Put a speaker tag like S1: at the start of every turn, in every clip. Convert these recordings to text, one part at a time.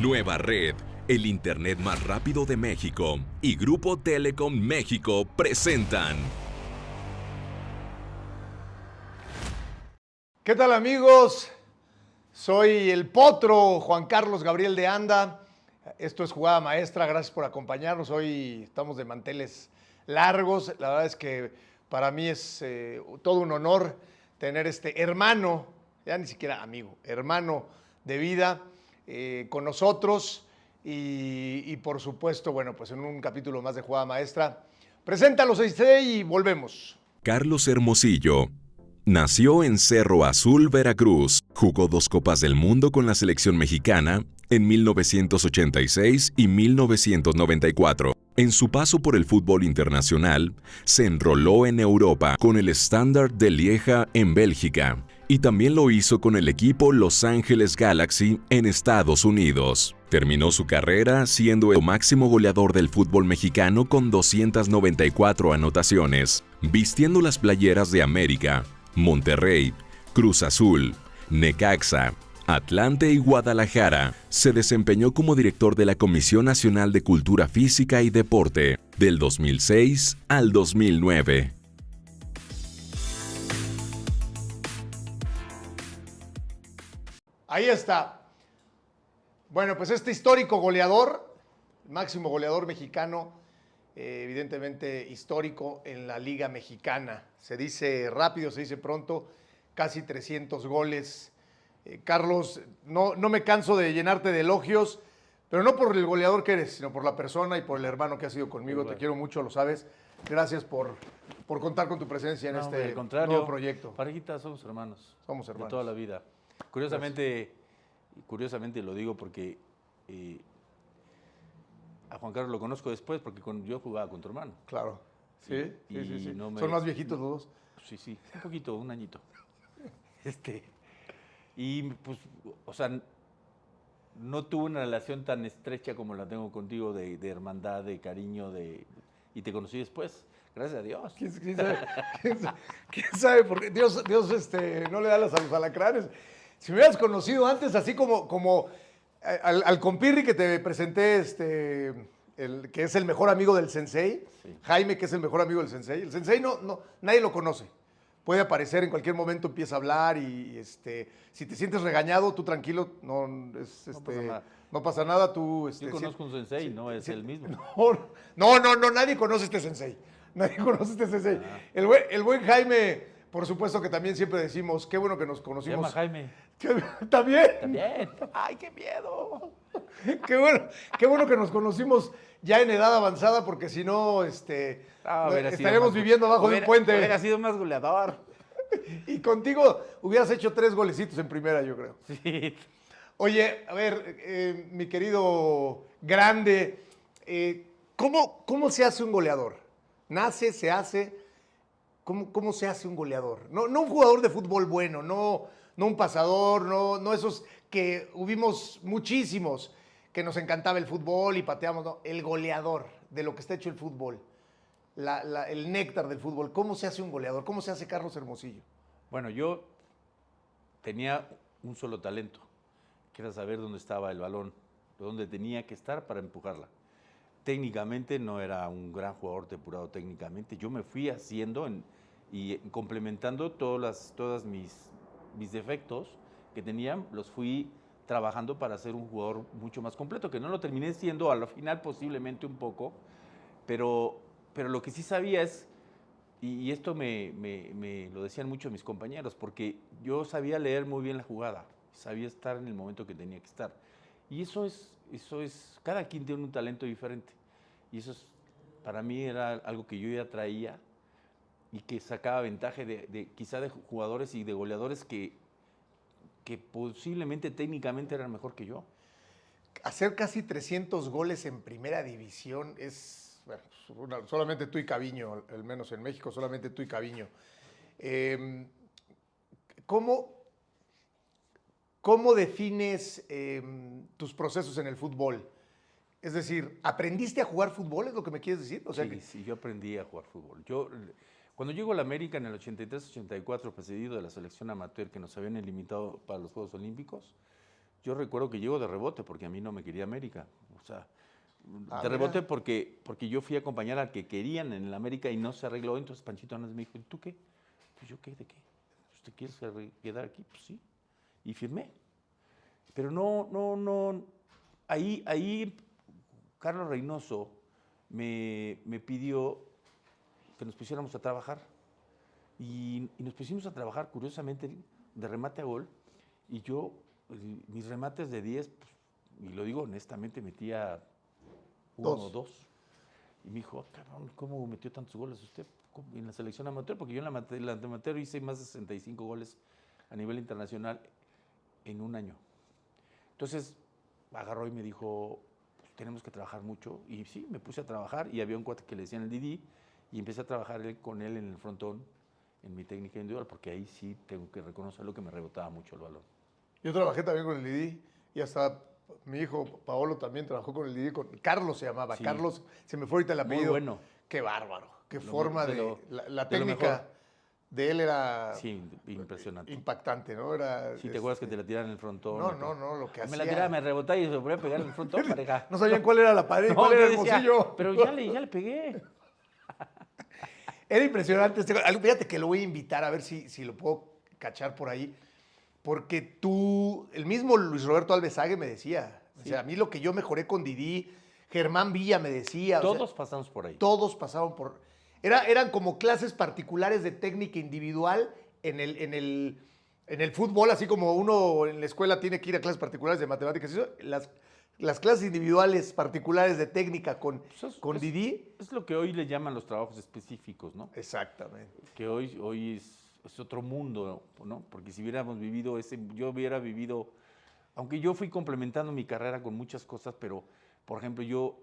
S1: Nueva Red, el internet más rápido de México y Grupo Telecom México presentan.
S2: ¿Qué tal, amigos? Soy el Potro, Juan Carlos Gabriel de Anda. Esto es Jugada Maestra, gracias por acompañarnos. Hoy estamos de manteles largos. La verdad es que para mí es todo un honor tener este hermano, ya ni siquiera amigo, hermano de vida con nosotros. Y por supuesto, bueno, pues en un capítulo más de Jugada Maestra. Preséntalo, y volvemos.
S1: Carlos Hermosillo. Nació en Cerro Azul, Veracruz. Jugó 2 Copas del Mundo con la selección mexicana en 1986 y 1994. En su paso por el fútbol internacional, se enroló en Europa con el Standard de Lieja en Bélgica y también lo hizo con el equipo Los Ángeles Galaxy en Estados Unidos. Terminó su carrera siendo el máximo goleador del fútbol mexicano con 294 anotaciones, vistiendo las playeras de América, Monterrey, Cruz Azul, Necaxa, Atlante y Guadalajara. Se desempeñó como director de la Comisión Nacional de Cultura Física y Deporte del 2006 al 2009.
S2: Ahí está. Bueno, pues este histórico goleador, máximo goleador mexicano, evidentemente histórico en la Liga Mexicana. Se dice rápido, se dice pronto, casi 300 goles. Carlos, no me canso de llenarte de elogios, pero no por el goleador que eres, sino por la persona y por el hermano que has sido conmigo. Te quiero mucho, lo sabes. Gracias por contar con tu presencia en este nuevo proyecto.
S3: Parejita, somos hermanos.
S2: Somos hermanos.
S3: De toda la vida. Curiosamente lo digo porque a Juan Carlos lo conozco después porque yo jugaba con tu hermano.
S2: Claro. Sí.
S3: No
S2: ¿Son más viejitos los dos?
S3: Sí, un poquito, un añito. Y pues, o sea, no tuve una relación tan estrecha como la tengo contigo de hermandad, de cariño, y te conocí después. Gracias a Dios.
S2: ¿Quién sabe? ¿Quién sabe? Porque Dios no le da las a los alacranes. Si me hubieras conocido antes, así como al compirri que te presenté, que es el mejor amigo del sensei, sí. Jaime, que es el mejor amigo del sensei. El sensei nadie lo conoce. Puede aparecer en cualquier momento, empieza a hablar y si te sientes regañado, tú tranquilo, no pasa nada. Tú,
S3: yo conozco un sensei, no es el mismo.
S2: No, nadie conoce este sensei. Nadie conoce este sensei. El buen Jaime, por supuesto que también siempre decimos, qué bueno que nos conocimos.
S3: Se llama Jaime.
S2: ¿También?
S3: ¡Ay, qué miedo!
S2: Qué bueno que nos conocimos ya en edad avanzada, porque si no, estaríamos viviendo abajo de un puente.
S3: Hubiera sido más goleador.
S2: Y contigo hubieras hecho 3 golecitos en primera, yo creo.
S3: Sí.
S2: Oye, a ver, mi querido grande, ¿cómo se hace un goleador? ¿Nace, se hace? ¿Cómo se hace un goleador? No un jugador de fútbol bueno, no un pasador, no esos que hubimos muchísimos que nos encantaba el fútbol y pateamos, no, el goleador de lo que está hecho el fútbol, el néctar del fútbol. ¿Cómo se hace un goleador? ¿Cómo se hace Carlos Hermosillo?
S3: Bueno, yo tenía un solo talento, que era saber dónde estaba el balón, dónde tenía que estar para empujarla. Técnicamente no era un gran jugador depurado técnicamente. Yo me fui haciendo y complementando todas mis defectos que tenían, los fui trabajando para ser un jugador mucho más completo, que no lo terminé siendo a lo final posiblemente un poco, pero lo que sí sabía es, y esto me lo decían mucho mis compañeros, porque yo sabía leer muy bien la jugada, sabía estar en el momento que tenía que estar. Y eso es, cada quien tiene un talento diferente. Y eso para mí era algo que yo ya traía y que sacaba ventaja quizá de jugadores y de goleadores que posiblemente técnicamente eran mejor que yo.
S2: Hacer casi 300 goles en primera división es, bueno, solamente tú y Caviño, al menos en México, solamente tú y Caviño. ¿Cómo defines tus procesos en el fútbol? Es decir, ¿aprendiste a jugar fútbol? ¿Es lo que me quieres decir?
S3: Sí, yo aprendí a jugar fútbol. Cuando llego a la América en el 83-84, precedido de la selección amateur que nos habían limitado para los Juegos Olímpicos, Yo recuerdo que llego de rebote porque a mí no me quería América. O sea, de
S2: mira.
S3: rebote porque yo fui a acompañar al que querían en el América y no se arregló. Entonces Panchito Hernández me dijo, ¿y tú qué? Pues yo qué, ¿de qué? ¿Usted quiere quedar aquí? Pues sí. Y firmé. Pero no. Ahí Carlos Reynoso me pidió que nos pusiéramos a trabajar. Y nos pusimos a trabajar, curiosamente, de remate a gol. Y yo, mis remates de 10, pues, y lo digo honestamente, metía 1 o 2. Y me dijo, cabrón, ¿cómo metió tantos goles usted en la selección amateur? Porque yo en la amateur hice más de 65 goles a nivel internacional en un año. Entonces, agarró y me dijo, pues, tenemos que trabajar mucho. Y sí, me puse a trabajar y había un cuate que le decían el Didi y empecé a trabajar con él en el frontón, en mi técnica individual, porque ahí sí tengo que reconocerlo que me rebotaba mucho el balón.
S2: Yo trabajé también con el Didi y hasta mi hijo Paolo también trabajó con el Didi. Carlos se llamaba. Sí. Carlos, se me fue ahorita el apellido.
S3: Muy bueno.
S2: Qué bárbaro. Qué forma de... La
S3: de
S2: técnica de él era...
S3: Sí, impresionante.
S2: Impactante, ¿no? Era,
S3: sí, ¿te acuerdas que te la tiraban en el frontón?
S2: No, lo que hacía...
S3: Me la tiraba, me rebotaba y se volvía a pegar en el frontón, pareja.
S2: No sabían cuál era la pared y cuál era el Hermosillo.
S3: Pero ya le pegué.
S2: Era impresionante. Fíjate que lo voy a invitar a ver si lo puedo cachar por ahí. Porque el mismo Luis Roberto Alvesague me decía, sí. O sea, a mí lo que yo mejoré con Didi, Germán Villa me decía.
S3: Todos pasamos por ahí.
S2: Todos pasaron por... Eran como clases particulares de técnica individual en el fútbol, así como uno en la escuela tiene que ir a clases particulares de matemáticas. Las clases individuales particulares de técnica con Didi.
S3: Es lo que hoy le llaman los trabajos específicos, ¿no?
S2: Exactamente.
S3: Que hoy es otro mundo, ¿no? Porque si hubiéramos vivido yo hubiera vivido, aunque yo fui complementando mi carrera con muchas cosas, pero, por ejemplo, yo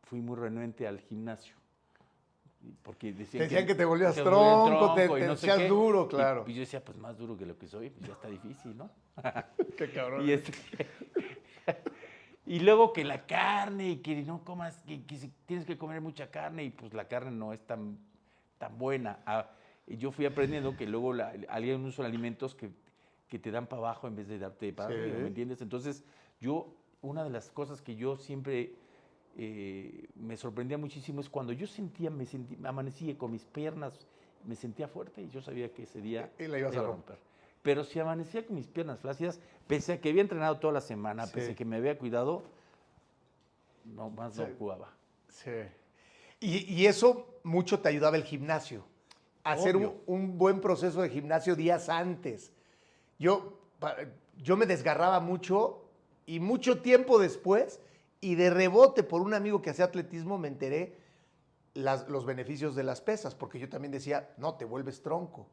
S3: fui muy renuente al gimnasio. Porque decían
S2: que te volvías tronco, te hacías duro, claro.
S3: Y yo decía, pues más duro que lo que soy, pues ya está difícil, ¿no?
S2: Qué cabrón.
S3: Y luego que la carne, y que no comas, que tienes que comer mucha carne, y pues la carne no es tan buena. Y yo fui aprendiendo que luego hay unos alimentos que te dan para abajo en vez de darte para arriba, ¿me entiendes? Entonces, una de las cosas que yo siempre me sorprendía muchísimo es cuando yo amanecía con mis piernas, me sentía fuerte y yo sabía que ese día
S2: la ibas a romper.
S3: Pero si amanecía con mis piernas flácidas, pese a que había entrenado toda la semana, pese a que me había cuidado, no jugaba.
S2: Sí. Y eso mucho te ayudaba el gimnasio. Hacer un buen proceso de gimnasio días antes. Yo me desgarraba mucho y mucho tiempo después, y de rebote por un amigo que hacía atletismo me enteré los beneficios de las pesas, porque yo también decía, no, te vuelves tronco.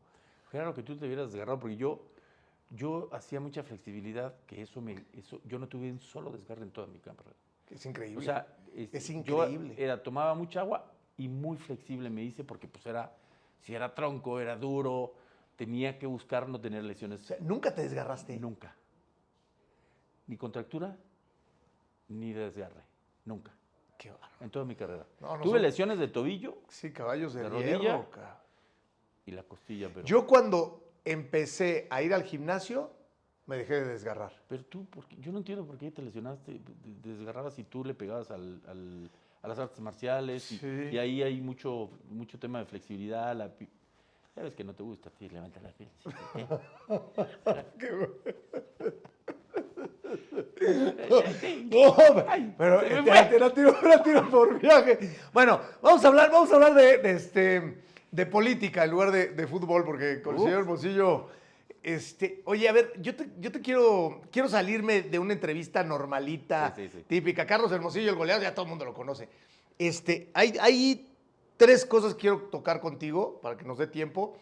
S3: Claro que tú te hubieras desgarrado, porque yo hacía mucha flexibilidad, que yo no tuve un solo desgarre en toda mi carrera.
S2: Es increíble.
S3: O sea,
S2: es increíble.
S3: Yo tomaba mucha agua y muy flexible me hice, porque pues si era tronco, era duro, tenía que buscar no tener lesiones.
S2: O sea, ¿nunca te desgarraste?
S3: Nunca. Ni contractura, ni desgarre. Nunca.
S2: Qué bárbaro.
S3: En toda mi carrera. Tuve lesiones de tobillo.
S2: Sí, caballos de
S3: rodilla y la costilla. Pero...
S2: Yo cuando empecé a ir al gimnasio, me dejé de desgarrar.
S3: Pero tú, yo no entiendo por qué te lesionaste, te desgarrabas y tú le pegabas a las artes marciales. Sí. Y ahí hay mucho tema de flexibilidad. Ya ves que no te gusta, sí, levanta la piel.
S2: Qué bueno. No, pero era tiro por viaje. Bueno, vamos a hablar de política en lugar de fútbol, porque con el señor Hermosillo, oye, a ver, yo te quiero salirme de una entrevista normalita, típica. Carlos Hermosillo, el goleador, ya todo el mundo lo conoce. Hay 3 cosas que quiero tocar contigo para que nos dé tiempo.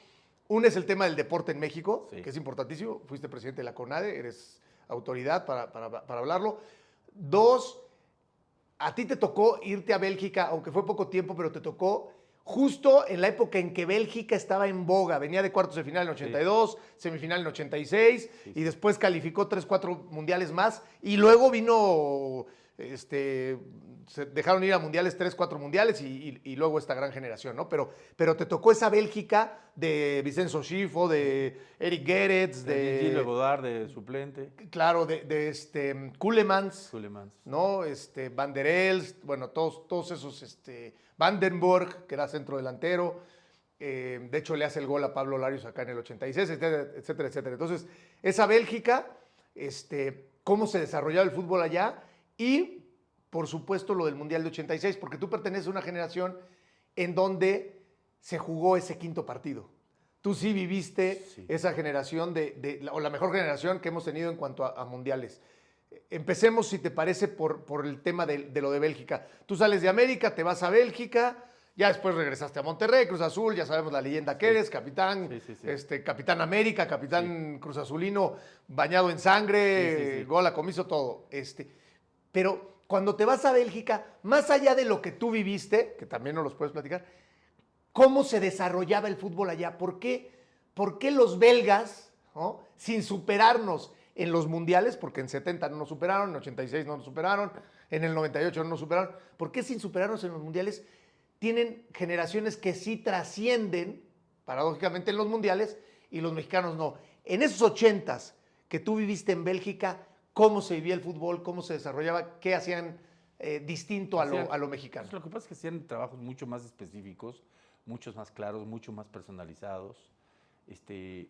S2: Una es el tema del deporte en México, que es importantísimo. Fuiste presidente de la CONADE, eres autoridad para hablarlo. 2, a ti te tocó irte a Bélgica, aunque fue poco tiempo, pero te tocó justo en la época en que Bélgica estaba en boga. Venía de cuartos de final en 82, semifinal en 86, y después calificó 3, 4 mundiales más. Y luego vino se dejaron ir a mundiales, 3, 4 mundiales y luego esta gran generación, ¿no? Pero te tocó esa Bélgica de Vincenzo Schifo, de Eric Gerets,
S3: de Gilles
S2: de...
S3: Godard, de suplente.
S2: Claro, Kulemans,
S3: Sulemans.
S2: ¿no? Van der Elst, bueno, todos esos, Vandenborg, que era centro delantero. De hecho, le hace el gol a Pablo Larios acá en el 86, etcétera, etcétera, etcétera. Entonces, esa Bélgica, cómo se desarrollaba el fútbol allá y, por supuesto, lo del Mundial de 86, porque tú perteneces a una generación en donde se jugó ese quinto partido. Tú sí viviste esa generación o la mejor generación que hemos tenido en cuanto a mundiales. Empecemos, si te parece, por el tema de lo de Bélgica. Tú sales de América, te vas a Bélgica, ya después regresaste a Monterrey, Cruz Azul, ya sabemos la leyenda que eres, capitán, capitán América, capitán Cruz Azulino, bañado en sangre, gol a comiso, todo. Pero cuando te vas a Bélgica, más allá de lo que tú viviste, que también nos los puedes platicar, ¿cómo se desarrollaba el fútbol allá? ¿Por qué los belgas, ¿no?, sin superarnos en los mundiales, porque en 70 no nos superaron, en 86 no nos superaron, en el 98 no nos superaron, ¿por qué sin superarnos en los mundiales tienen generaciones que sí trascienden, paradójicamente, en los mundiales y los mexicanos no? En esos 80s que tú viviste en Bélgica, ¿cómo se vivía el fútbol? ¿Cómo se desarrollaba? ¿Qué hacían distinto a lo mexicano?
S3: Pues lo que pasa es que hacían trabajos mucho más específicos, muchos más claros, mucho más personalizados. En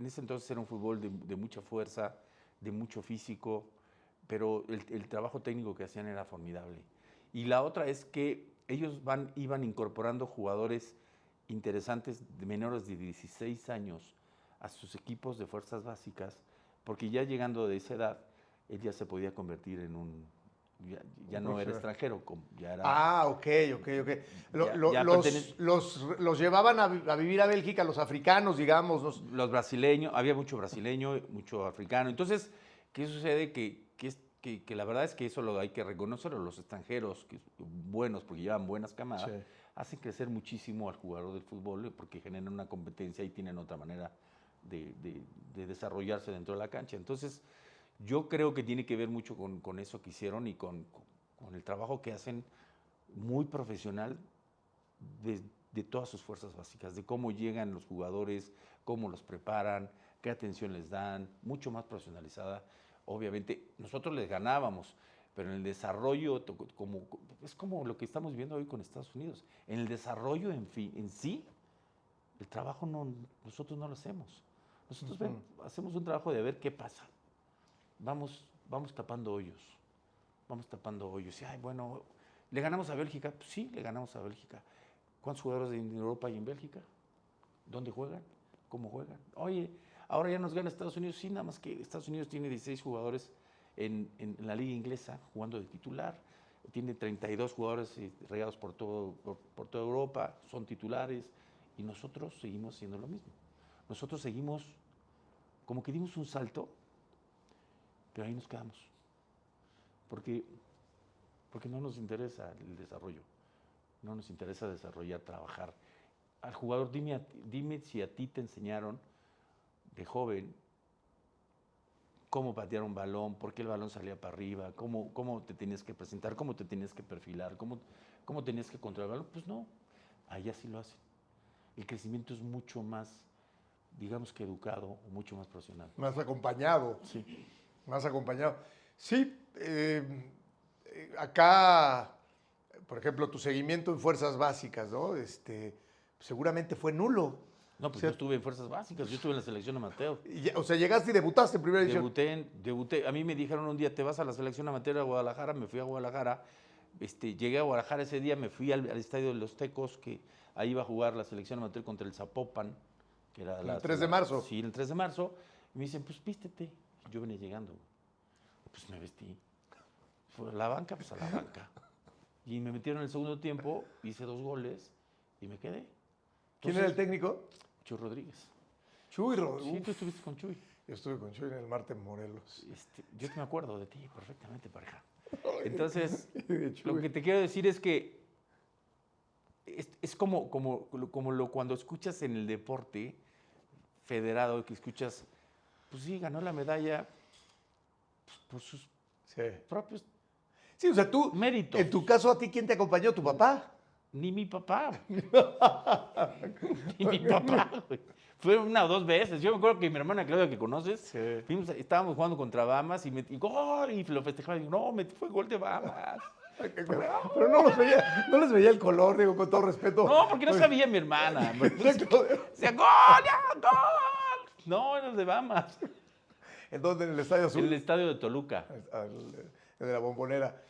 S3: ese entonces era un fútbol de mucha fuerza, de mucho físico, pero el trabajo técnico que hacían era formidable. Y la otra es que ellos iban incorporando jugadores interesantes de menores de 16 años a sus equipos de fuerzas básicas, porque ya llegando de esa edad, él ya se podía convertir en un... Ya no era extranjero, ya era...
S2: Ok. Los llevaban a vivir a Bélgica, los africanos, digamos.
S3: Los brasileños, había mucho brasileño, mucho africano. Entonces, ¿qué sucede? Que la verdad es que eso lo hay que reconocerlo. Los extranjeros, que buenos, porque llevan buenas camadas, hacen crecer muchísimo al jugador del fútbol, porque generan una competencia y tienen otra manera de desarrollarse dentro de la cancha. Entonces, yo creo que tiene que ver mucho con eso que hicieron y con el trabajo que hacen muy profesional de todas sus fuerzas básicas, de cómo llegan los jugadores, cómo los preparan, qué atención les dan, mucho más profesionalizada. Obviamente, nosotros les ganábamos, pero en el desarrollo, es como lo que estamos viendo hoy con Estados Unidos. En el desarrollo en sí, el trabajo nosotros no lo hacemos. Nosotros hacemos un trabajo de ver qué pasa. Vamos tapando hoyos. Y, bueno, ¿le ganamos a Bélgica? Pues sí, le ganamos a Bélgica. ¿Cuántos jugadores en Europa y en Bélgica? ¿Dónde juegan? ¿Cómo juegan? Oye, ahora ya nos gana Estados Unidos. Sí, nada más que Estados Unidos tiene 16 jugadores en la liga inglesa jugando de titular. Tiene 32 jugadores regados por toda Europa, son titulares. Y nosotros seguimos haciendo lo mismo. Nosotros seguimos, como que dimos un salto, pero ahí nos quedamos. Porque no nos interesa el desarrollo. No nos interesa desarrollar, trabajar. Al jugador, dime si a ti te enseñaron de joven cómo patear un balón, por qué el balón salía para arriba, cómo te tenías que presentar, cómo te tenías que perfilar, cómo tenías que controlar el balón. Pues no, allá sí lo hacen. El crecimiento es mucho más, digamos que educado, o mucho más profesional.
S2: Más acompañado.
S3: Sí.
S2: Más acompañado. Sí, acá, por ejemplo, tu seguimiento en fuerzas básicas, ¿no? Seguramente fue nulo.
S3: No, pues yo estuve en fuerzas básicas, yo estuve en la selección amateur.
S2: O sea, llegaste y debutaste en primera división.
S3: Debuté. A mí me dijeron un día, te vas a la selección amateur a Guadalajara, me fui a Guadalajara. Llegué a Guadalajara ese día, me fui al estadio de los Tecos, que ahí iba a jugar la selección amateur contra el Zapopan, que era
S2: el 3 de marzo.
S3: Sí, el 3 de marzo. Y me dicen, pues vístete. Yo venía llegando. Pues me vestí. Fue a la banca, pues a la banca. Y me metieron en el segundo tiempo, hice 2 goles y me quedé. Entonces,
S2: ¿quién era el técnico?
S3: Chuy Rodríguez.
S2: Chuy Rodríguez.
S3: Sí, tú estuviste con Chuy.
S2: Yo estuve con Chuy en el Marte Morelos.
S3: Yo me acuerdo de ti perfectamente, pareja. Entonces, lo que te quiero decir es que es como cuando escuchas en el deporte federado, que escuchas, pues sí, ganó la medalla por sus
S2: Sí.
S3: propios
S2: Sí, o sea, tú,
S3: méritos.
S2: en tu caso, ¿a ti quién te acompañó? ¿Tu papá?
S3: Ni mi papá. Ni mi papá, güey. Fue una o dos veces. Yo me acuerdo que mi hermana Claudia, que conoces,
S2: Sí.
S3: estábamos jugando contra Bahamas y gol, y lo festejaba. Y digo, no, fue gol de Bahamas.
S2: Pero no les veía el color, digo, con todo respeto.
S3: No, porque no sabía mi hermana.
S2: Exacto.
S3: Decía, gol, ya, gol. No, era de Bahamas.
S2: ¿En dónde? ¿En el Estadio Azul?
S3: En el estadio de Toluca.
S2: De la Bombonera.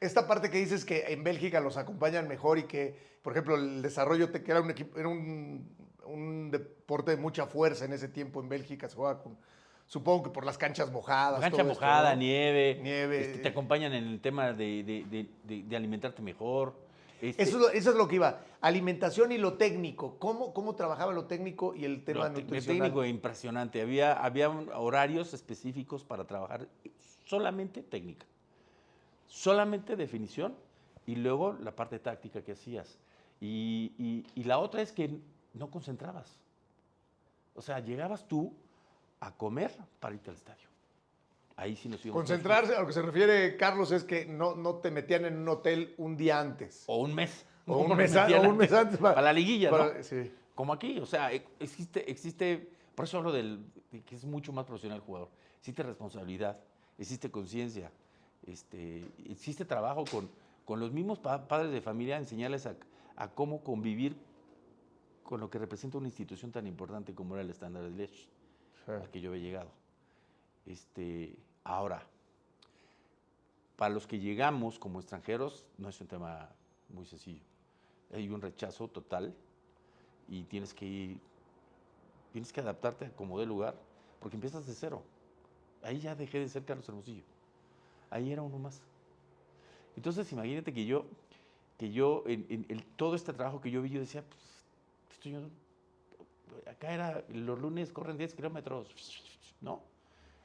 S2: Esta parte que dices que en Bélgica los acompañan mejor y que, por ejemplo, el desarrollo, que era un deporte de mucha fuerza en ese tiempo en Bélgica, se jugaba con, supongo que por las canchas mojadas.
S3: Cancha
S2: todo esto,
S3: mojada,
S2: ¿no?
S3: nieve. Te acompañan en el tema de alimentarte mejor.
S2: Eso es lo que iba. Alimentación y lo técnico. ¿Cómo trabajaba lo técnico y el tema
S3: El
S2: nutricional?
S3: técnico impresionante. Había horarios específicos para trabajar solamente técnica, solamente definición y luego la parte táctica que hacías. Y la otra es que no concentrabas. O sea, llegabas tú a comer para irte al estadio. Ahí sí nos íbamos.
S2: Concentrarse, a lo que se refiere Carlos, es que no te metían en un hotel un día antes.
S3: O un mes.
S2: O un
S3: Nos
S2: mes
S3: metían
S2: antes
S3: antes para la liguilla, ¿no?
S2: Sí.
S3: Como aquí, o sea, existe, por eso hablo de que es mucho más profesional el jugador. Existe responsabilidad, existe conciencia, existe trabajo con los mismos padres de familia, enseñarles a cómo convivir con lo que representa una institución tan importante como era el Standard de Liège, al que yo había llegado. Ahora, para los que llegamos como extranjeros, no es un tema muy sencillo. Hay un rechazo total y tienes que adaptarte como de lugar, porque empiezas de cero. Ahí ya dejé de ser Carlos Hermosillo. Ahí era uno más. Entonces, imagínate que yo en todo este trabajo que yo vi, yo decía, pues, acá era, los lunes corren 10 kilómetros, ¿no?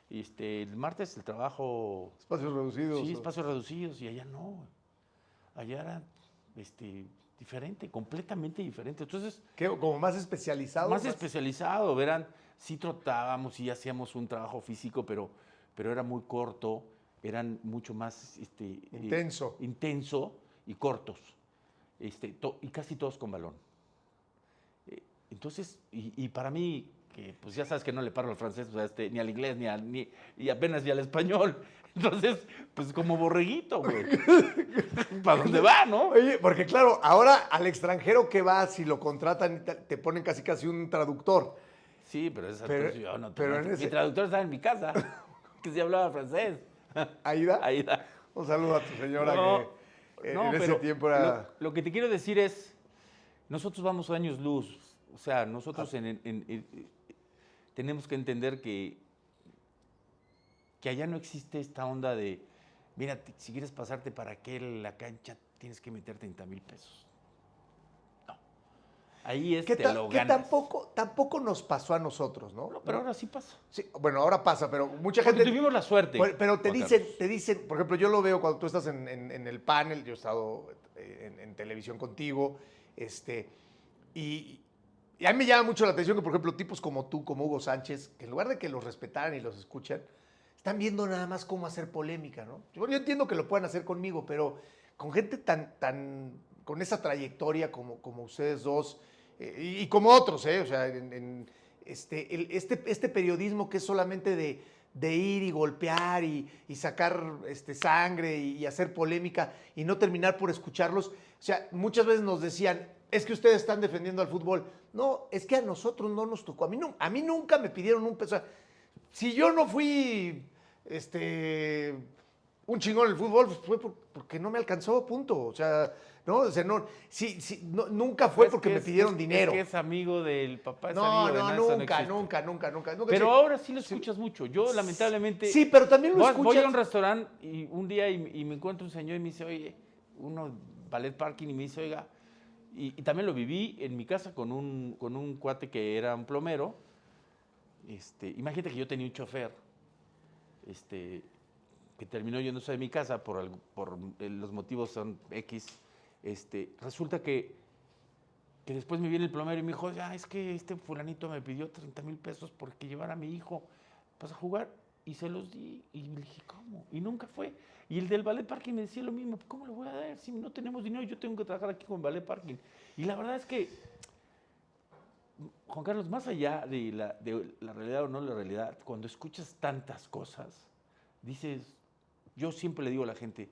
S3: El martes el trabajo...
S2: Espacios reducidos.
S3: Sí, espacios reducidos, y allá no. Allá era diferente, completamente diferente. Entonces...
S2: ¿Qué? ¿Como más especializado?
S3: Más especializado, verán, sí trotábamos, sí hacíamos un trabajo físico, pero era muy corto, eran mucho más intenso y cortos, y casi todos con balón. Entonces, y para mí, que pues ya sabes que no le paro al francés, o sea, ni al inglés, y apenas ni al español. Entonces, pues como borreguito, güey. ¿Para dónde va, no?
S2: Oye, porque claro, ahora al extranjero que va, si lo contratan, te ponen casi un traductor.
S3: Sí, pero yo no
S2: pero
S3: tenía. Mi traductor estaba en mi casa, que sí hablaba francés.
S2: ¿Aida?
S3: Aida.
S2: Un saludo a tu señora que en ese tiempo era...
S3: Lo que te quiero decir es, nosotros vamos años luz. O sea, nosotros tenemos que entender que allá no existe esta onda de, mira, si quieres pasarte para la cancha, tienes que meter 30,000 pesos. No. Ahí es te lo ganas.
S2: Que tampoco nos pasó a nosotros, ¿no?
S3: No, pero ahora sí pasa.
S2: Sí, bueno, ahora pasa, pero mucha
S3: Porque
S2: gente...
S3: tuvimos la suerte.
S2: Pero te dicen, por ejemplo, yo lo veo cuando tú estás en el panel, yo he estado en televisión contigo, y a mí me llama mucho la atención que, por ejemplo, tipos como tú, como Hugo Sánchez, que en lugar de que los respetaran y los escuchan, están viendo nada más cómo hacer polémica, ¿no? Yo entiendo que lo puedan hacer conmigo, pero con gente con esa trayectoria como ustedes dos, y como otros, o sea, este periodismo que es solamente de ir y golpear y sacar sangre y hacer polémica y no terminar por escucharlos. O sea, muchas veces nos decían, es que ustedes están defendiendo al fútbol. No, es que a nosotros no nos tocó. A mí nunca me pidieron un peso. O sea, si yo no fui un chingón en el fútbol, pues fue porque no me alcanzó, punto. O sea, ¿no? O sea, nunca fue porque me pidieron dinero.
S3: Es que es amigo del papá, es
S2: No,
S3: amigo de Nancy,
S2: nunca.
S3: Pero ahora sí lo escuchas mucho. Yo, lamentablemente...
S2: Sí, pero también lo escuchas.
S3: Voy a un restaurante y un día y me encuentro un señor y me dice, oye, ballet parking, y me dice, oiga, y también lo viví en mi casa con un cuate que era un plomero. Imagínate que yo tenía un chofer, que terminó yéndose de mi casa por los motivos son X. Resulta que después me viene el plomero y me dijo, es que este fulanito me pidió 30,000 pesos porque llevara a mi hijo, ¿vas a jugar? Y se los di y le dije, ¿cómo? Y nunca fue. Y el del ballet parking me decía lo mismo, ¿cómo le voy a dar? Si no tenemos dinero, yo tengo que trabajar aquí con ballet parking. Y la verdad es que, Juan Carlos, más allá de la realidad o no la realidad, cuando escuchas tantas cosas, dices, yo siempre le digo a la gente,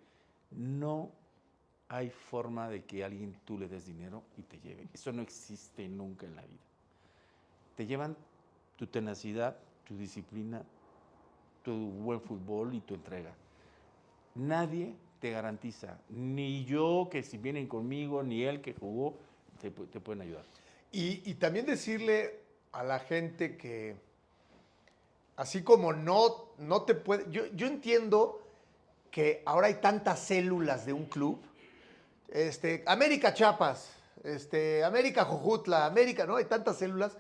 S3: no hay forma de que alguien tú le des dinero y te lleve. Eso no existe nunca en la vida. Te llevan tu tenacidad, tu disciplina, tu buen fútbol y tu entrega. Nadie te garantiza, ni yo que si vienen conmigo, ni él que jugó, te pueden ayudar.
S2: Y también decirle a la gente que así como no te puede... Yo entiendo que ahora hay tantas células de un club. América Chiapas, América Jojutla, América, ¿no? Hay tantas células.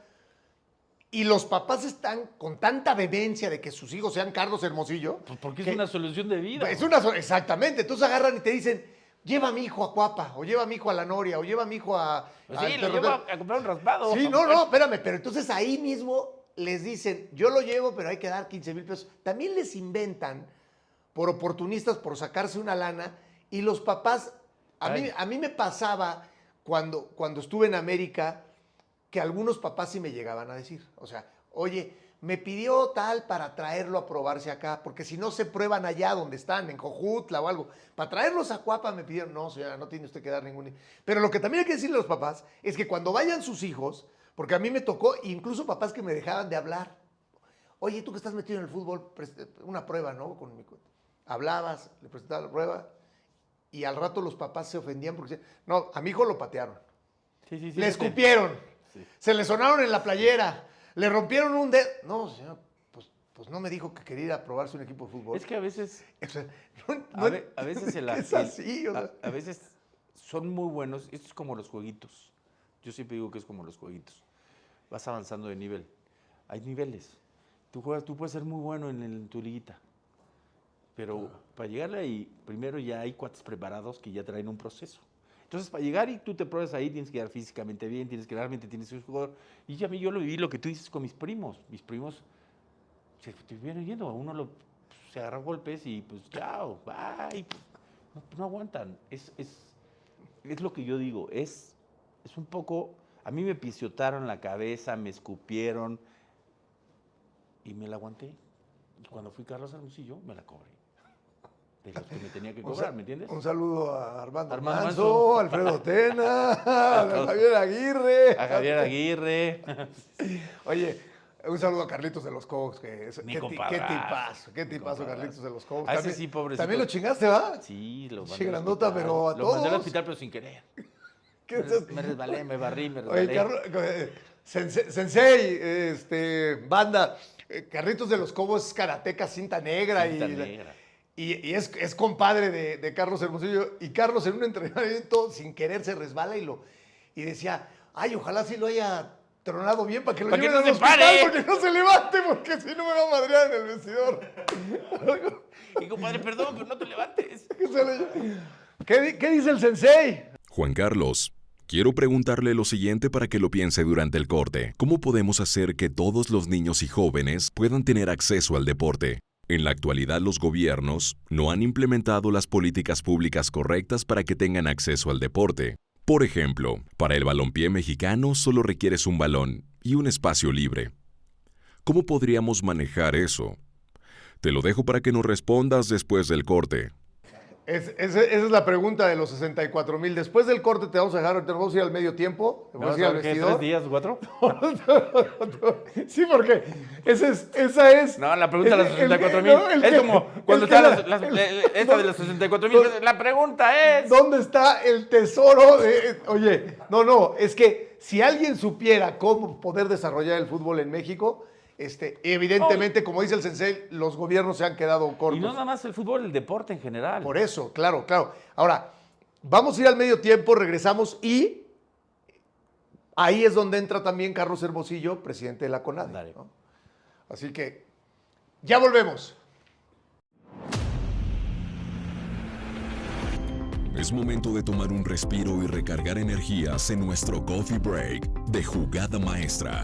S2: Y los papás están con tanta vehemencia de que sus hijos sean Carlos Hermosillo.
S3: Pues porque es una solución de vida.
S2: Exactamente. Entonces agarran y te dicen, lleva a mi hijo a Cuapa, o lleva a mi hijo a La Noria, o lleva a mi hijo a...
S3: Pues sí, lo llevo a comprar un raspado.
S2: Sí, no, espérame. Pero entonces ahí mismo les dicen, yo lo llevo, pero hay que dar 15,000 pesos. También les inventan por oportunistas, por sacarse una lana. Y los papás, a mí me pasaba cuando estuve en América, que algunos papás sí me llegaban a decir, o sea, oye, me pidió tal para traerlo a probarse acá, porque si no se prueban allá donde están, en Jojutla o algo. Para traerlos a Cuapa me pidieron, no, señora, no tiene usted que dar ningún... Pero lo que también hay que decirle a los papás es que cuando vayan sus hijos, porque a mí me tocó, incluso papás que me dejaban de hablar, oye, tú que estás metido en el fútbol, una prueba, ¿no? Hablabas, le presentaba la prueba, y al rato los papás se ofendían porque, no, a mi hijo lo patearon.
S3: Sí,
S2: le escupieron.
S3: Sí.
S2: Se le sonaron en la playera, le rompieron un dedo. No, señor, pues no me dijo que quería ir a probarse un equipo de fútbol.
S3: Es que a veces...
S2: O sea,
S3: a veces
S2: es así. O sea.
S3: A veces son muy buenos. Esto es como los jueguitos. Yo siempre digo que es como los jueguitos. Vas avanzando de nivel. Hay niveles. Tú puedes ser muy bueno en tu liguita. Pero para llegarle ahí, primero ya hay cuates preparados que ya traen un proceso. Entonces, para llegar y tú te pruebas ahí, tienes que llegar físicamente bien, realmente tienes que ser un jugador. Y ya yo lo viví, lo que tú dices con mis primos. Mis primos se estuvieron yendo, a uno se agarran golpes y pues chao, bye. No aguantan. Es lo que yo digo, es un poco... A mí me pisotearon la cabeza, me escupieron y me la aguanté. Y cuando fui Carlos Hermosillo, me la cobré. De los que me tenía que cobrar, ¿me entiendes?
S2: Un saludo a Armando
S3: Manso,
S2: Manso, Alfredo Tena, a Javier Aguirre.
S3: A Javier Aguirre.
S2: Oye, un saludo a Carlitos de los Cobos. Qué tipazo,
S3: Compadre.
S2: Carlitos de los Cobos.
S3: A ese sí, pobrecito.
S2: ¿También lo chingaste, va?
S3: Sí, lo mandé
S2: Sí, grandota, pero a
S3: Lo
S2: todos.
S3: mandé al hospital, pero sin querer. Me resbalé, me barrí, me resbalé.
S2: Oye, Sensei, banda, Carlitos de los Cobos es karateca cinta negra. Y es compadre de Carlos Hermosillo. Y Carlos en un entrenamiento sin querer se resbala y decía, ay, ojalá sí lo haya tronado bien para que lo lleven al hospital, porque no se levante, porque si no me va a madrear en el vestidor.
S3: Y compadre, perdón, pero no te levantes.
S2: ¿Qué dice el sensei?
S1: Juan Carlos, quiero preguntarle lo siguiente para que lo piense durante el corte. ¿Cómo podemos hacer que todos los niños y jóvenes puedan tener acceso al deporte? En la actualidad, los gobiernos no han implementado las políticas públicas correctas para que tengan acceso al deporte. Por ejemplo, para el balompié mexicano solo requieres un balón y un espacio libre. ¿Cómo podríamos manejar eso? Te lo dejo para que nos respondas después del corte.
S2: Esa es la pregunta de los 64,000. Después del corte te vamos a dejar, te vamos a ir al medio tiempo. Te vamos a ir al vestidor.
S3: ¿3 días, 4?
S2: Sí, porque esa es...
S3: No, la pregunta de los 64,000 es como cuando está esta de los 64,000. La pregunta es...
S2: ¿Dónde está el tesoro? Oye, no, es que si alguien supiera cómo poder desarrollar el fútbol en México... evidentemente, como dice el sensei, los gobiernos se han quedado cortos.
S3: Y no nada más el fútbol, el deporte en general.
S2: Por eso, claro. Ahora, vamos a ir al medio tiempo, regresamos y ahí es donde entra también Carlos Hermosillo, presidente de la CONADE, ¿no? Así que ya volvemos.
S1: Es momento de tomar un respiro y recargar energías en nuestro Coffee Break de Jugada Maestra.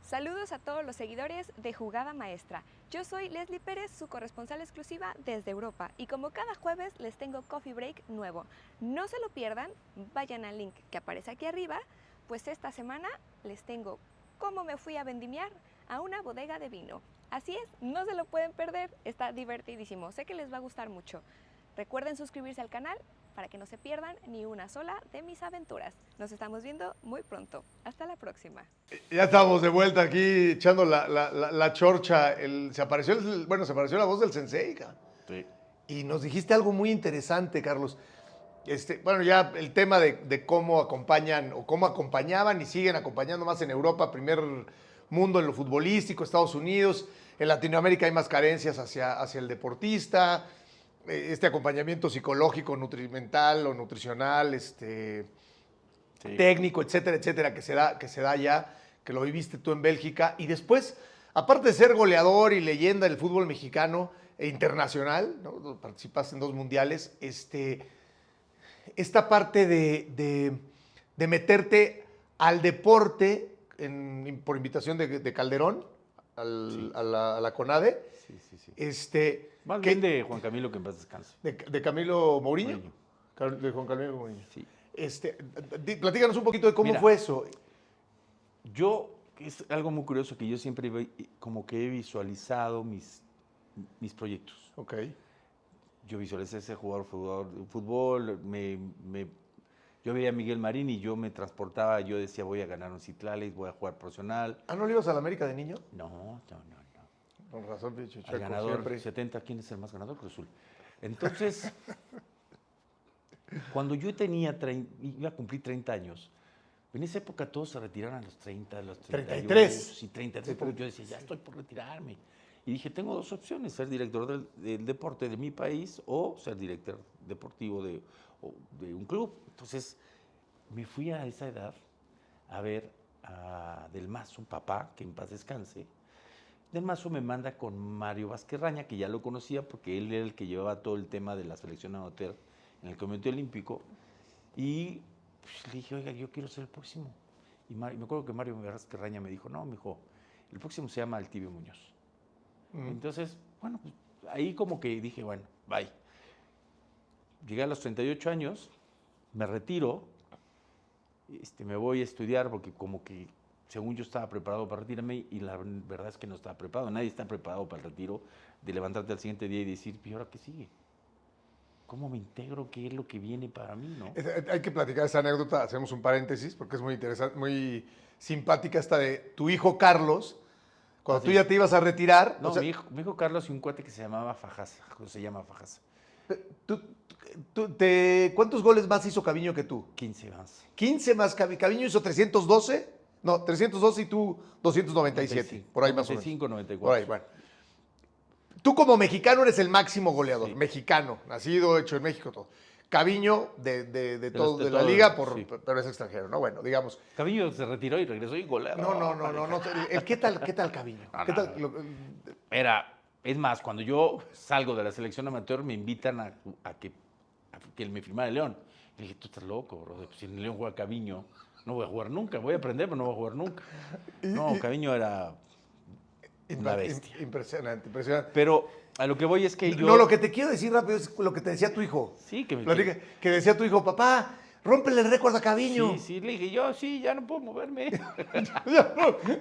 S4: Saludos a todos los seguidores de Jugada Maestra. Yo soy Leslie Pérez, su corresponsal exclusiva desde Europa, y como cada jueves les tengo Coffee Break nuevo. No se lo pierdan, vayan al link que aparece aquí arriba, pues esta semana les tengo cómo me fui a vendimiar a una bodega de vino. Así es, no se lo pueden perder, está divertidísimo, sé que les va a gustar mucho. Recuerden suscribirse al canal para que no se pierdan ni una sola de mis aventuras. Nos estamos viendo muy pronto. Hasta la próxima.
S2: Ya estamos de vuelta aquí echando la chorcha. Se apareció la voz del sensei.
S3: Sí.
S2: Y nos dijiste algo muy interesante, Carlos. Bueno, ya el tema de cómo acompañan o cómo acompañaban y siguen acompañando más en Europa, primer mundo en lo futbolístico, Estados Unidos. En Latinoamérica hay más carencias hacia el deportista. Este acompañamiento psicológico, nutrimental o nutricional, técnico, etcétera, etcétera, que se da allá, que lo viviste tú en Bélgica. Y después, aparte de ser goleador y leyenda del fútbol mexicano e internacional, ¿no? Participaste en 2 mundiales, esta parte de meterte al deporte por invitación de Calderón,
S3: Sí.
S2: a la CONADE.
S3: Sí. Más bien de Juan Camilo, que en paz descanse.
S2: De Camilo Mourinho.
S3: Mourinho.
S2: De Juan Camilo Mourinho.
S3: Sí.
S2: Platícanos un poquito de cómo
S3: Mira,
S2: fue eso.
S3: Es algo muy curioso que yo siempre como que he visualizado mis proyectos.
S2: Ok.
S3: Yo visualicé ser jugador de fútbol, yo veía a Miguel Marín y yo me transportaba, yo decía voy a ganar un Citlali, voy a jugar profesional.
S2: ¿No le ibas a la América de niño?
S3: No.
S2: Con razón, pinche
S3: Al ganador,
S2: siempre.
S3: 70, ¿quién es el más ganador? Cruz Azul. Entonces, cuando yo iba a cumplir 30 años, en esa época todos se retiraron a los 30, a los 31.
S2: 33.
S3: Sí, 33, porque yo decía, ya estoy por retirarme. Y dije, tengo 2 opciones, ser director del deporte de mi país o ser director deportivo de un club. Entonces, me fui a esa edad a ver a Del Mazo, papá, que en paz descanse. Del Mazo me manda con Mario Vázquez Raña, que ya lo conocía porque él era el que llevaba todo el tema de la selección amateur en el Comité Olímpico. Y pues, le dije, oiga, yo quiero ser el próximo. Y me acuerdo que Mario Vázquez Raña me dijo, no, mijo, el próximo se llama Altivio Muñoz. Entonces, bueno, pues, ahí como que dije, bueno, bye. Llegué a los 38 años, me retiro, me voy a estudiar porque como que según yo estaba preparado para retirarme y la verdad es que no estaba preparado. Nadie está preparado para el retiro, de levantarte al siguiente día y decir, ¿y ahora qué sigue? ¿Cómo me integro? ¿Qué es lo que viene para mí? ¿No?
S2: Hay que platicar esa anécdota, hacemos un paréntesis, porque es muy interesante, muy simpática esta de tu hijo Carlos, cuando tú ya te ibas a retirar.
S3: No, mi hijo Carlos y un cuate que se llamaba Fajasa, se llama Fajasa.
S2: ¿Cuántos goles más hizo Caviño que tú?
S3: 15 más.
S2: 15 más. Caviño hizo 312. No, 312 y tú 297.
S3: 95,
S2: por ahí más o menos.
S3: 95, 94.
S2: Por ahí, bueno. Tú como mexicano eres el máximo goleador.
S3: Sí.
S2: Mexicano, nacido, hecho en México, todo. Caviño de la
S3: todo,
S2: liga,
S3: sí.
S2: pero es extranjero, ¿no? Bueno, digamos.
S3: Caviño se retiró y regresó y goleador.
S2: No. ¿Qué tal Caviño? ¿Qué tal?
S3: Es más, cuando yo salgo de la selección amateur me invitan a que él me firmara el León. Le dije, tú estás loco, bro. Si en el León juega Caviño, no voy a jugar nunca. Voy a aprender, pero no voy a jugar nunca. No, Caviño era una bestia.
S2: Impresionante.
S3: Pero a lo que voy es que yo...
S2: No, lo que te quiero decir rápido es lo que te decía tu hijo.
S3: Sí,
S2: que decía tu hijo, papá, rómpele el récord a Caviño.
S3: Sí, le dije, ya no puedo moverme.
S2: Ya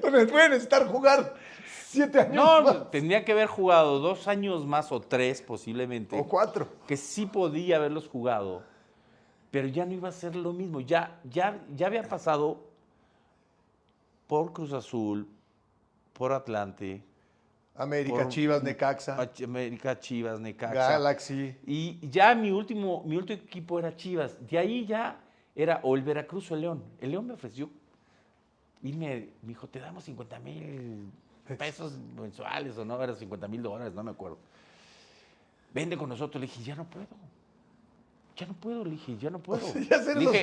S2: no me pueden necesitar jugar 7 años
S3: No,
S2: más.
S3: tendría que haber jugado 2 años más o 3 posiblemente.
S2: O 4.
S3: Que sí podía haberlos jugado, pero ya no iba a ser lo mismo. Ya había pasado por Cruz Azul, por Atlante.
S2: América, Chivas, Necaxa.
S3: América, Chivas, Necaxa.
S2: Galaxy.
S3: Y ya mi último equipo era Chivas. De ahí ya era o el Veracruz o el León. El León me ofreció irme, me dijo, te damos 50,000 pesos mensuales o no, eran $50,000, no me acuerdo. Vende con nosotros. Le dije, ya no puedo, le dije, ya no puedo.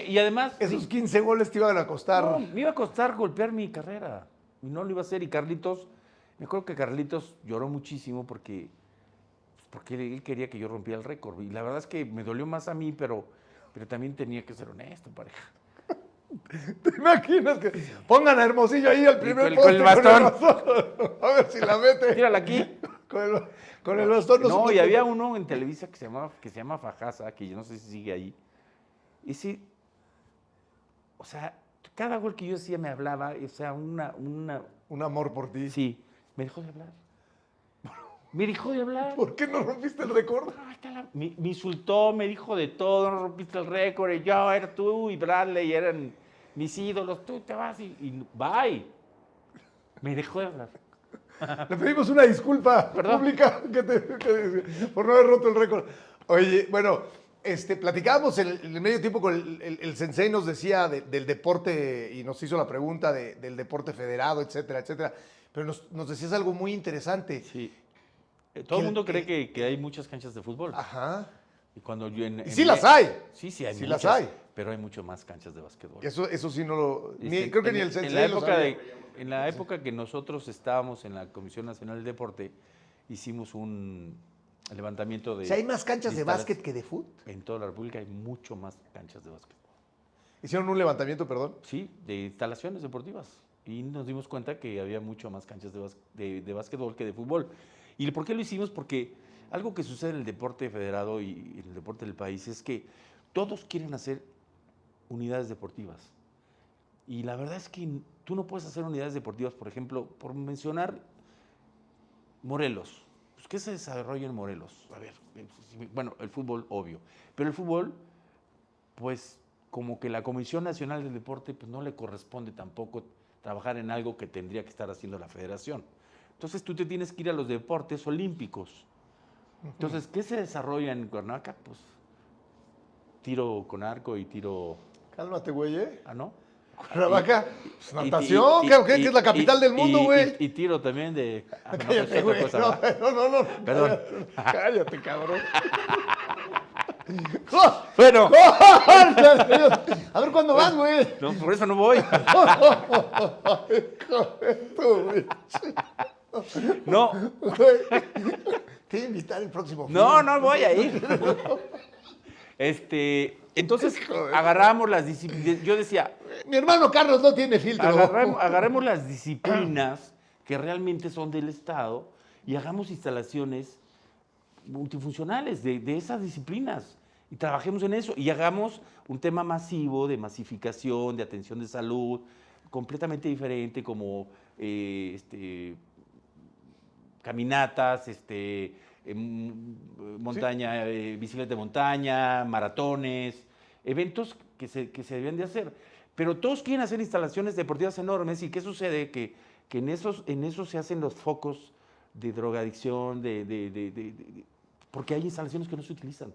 S3: Y además...
S2: Esos 15 goles te iban a costar.
S3: No, me iba a costar golpear mi carrera. Y no lo iba a hacer. Y Carlitos, me acuerdo que Carlitos lloró muchísimo porque él quería que yo rompiera el récord. Y la verdad es que me dolió más a mí, pero también tenía que ser honesto, pareja.
S2: ¿Te imaginas que pongan a Hermosillo ahí al primer
S3: con el
S2: poste
S3: bastón.
S2: A ver si la mete.
S3: Tírala aquí.
S2: Con el bastón.
S3: No,
S2: se
S3: y
S2: mete.
S3: había uno en Televisa que se llama Fajasa, que yo no sé si sigue ahí. Y sí, o sea, cada gol que yo hacía me hablaba, o sea,
S2: Un amor por ti.
S3: Sí, me dejó de hablar. Me dejó de hablar.
S2: ¿Por qué no rompiste el récord?
S3: Me insultó, me dijo de todo, no rompiste el récord, y yo, era tú y Bradley, eran mis ídolos, tú te vas y bye. Me dejó de hablar.
S2: Le pedimos una disculpa
S3: ¿Perdón?
S2: pública por no haber roto el récord. Oye, bueno, platicábamos en el medio tiempo con el sensei, nos decía del deporte y nos hizo la pregunta del deporte federado, etcétera, etcétera. Pero nos decías algo muy interesante.
S3: Sí. Todo el mundo cree que hay muchas canchas de fútbol.
S2: Ajá.
S3: Y cuando yo
S2: Y sí las hay.
S3: Sí, hay
S2: Sí
S3: muchas,
S2: las hay.
S3: pero hay mucho más canchas de básquetbol.
S2: Eso sí no lo...
S3: Este,
S2: creo que ni el sensei lo sabía.
S3: En la época que nosotros estábamos en la Comisión Nacional del Deporte, hicimos un levantamiento de...
S2: O sea, ¿hay más canchas de
S3: instalas-
S2: básquet que de fútbol?
S3: En toda la República hay mucho más canchas de básquetbol.
S2: Hicieron un levantamiento, perdón.
S3: Sí, de instalaciones deportivas. Y nos dimos cuenta que había mucho más canchas de básquetbol que de fútbol. ¿Y por qué lo hicimos? Porque algo que sucede en el deporte federado y en el deporte del país es que todos quieren hacer unidades deportivas. Y la verdad es que tú no puedes hacer unidades deportivas, por ejemplo, por mencionar Morelos. Pues, ¿qué se desarrolla en Morelos? A ver, bueno, el fútbol, obvio. Pero el fútbol, pues, como que la Comisión Nacional del Deporte, pues, no le corresponde tampoco trabajar en algo que tendría que estar haciendo la federación. Entonces, tú te tienes que ir a los deportes olímpicos. Entonces, ¿qué se desarrolla en Cuernavaca? Pues, tiro con arco y tiro...
S2: Cálmate, güey, ¿eh?
S3: ¿Ah, no?
S2: Cuernavaca, pues,
S3: Y-
S2: natación,
S3: y-
S2: claro que
S3: y-
S2: es la capital del mundo, güey.
S3: Y tiro también de... no,
S2: Cállate,
S3: es otra
S2: güey.
S3: cosa,
S2: No,
S3: ¿verdad?
S2: no.
S3: Perdón.
S2: Cállate, cabrón.
S3: Bueno.
S2: A ver cuándo vas, güey.
S3: No, por eso no voy. No,
S2: Te voy a invitar el próximo
S3: no,
S2: fin.
S3: no voy a ir. Entonces, agarramos las disciplinas. Yo decía,
S2: Mi hermano Carlos no tiene filtro.
S3: agarremos las disciplinas que realmente son del Estado y hagamos instalaciones multifuncionales de esas disciplinas y trabajemos en eso y hagamos un tema masivo de masificación, de atención de salud, completamente diferente como caminatas, montaña, bicicleta de montaña, maratones, eventos que se deben de hacer. Pero todos quieren hacer instalaciones deportivas enormes y ¿qué sucede? Que en esos se hacen los focos de drogadicción, porque hay instalaciones que no se utilizan.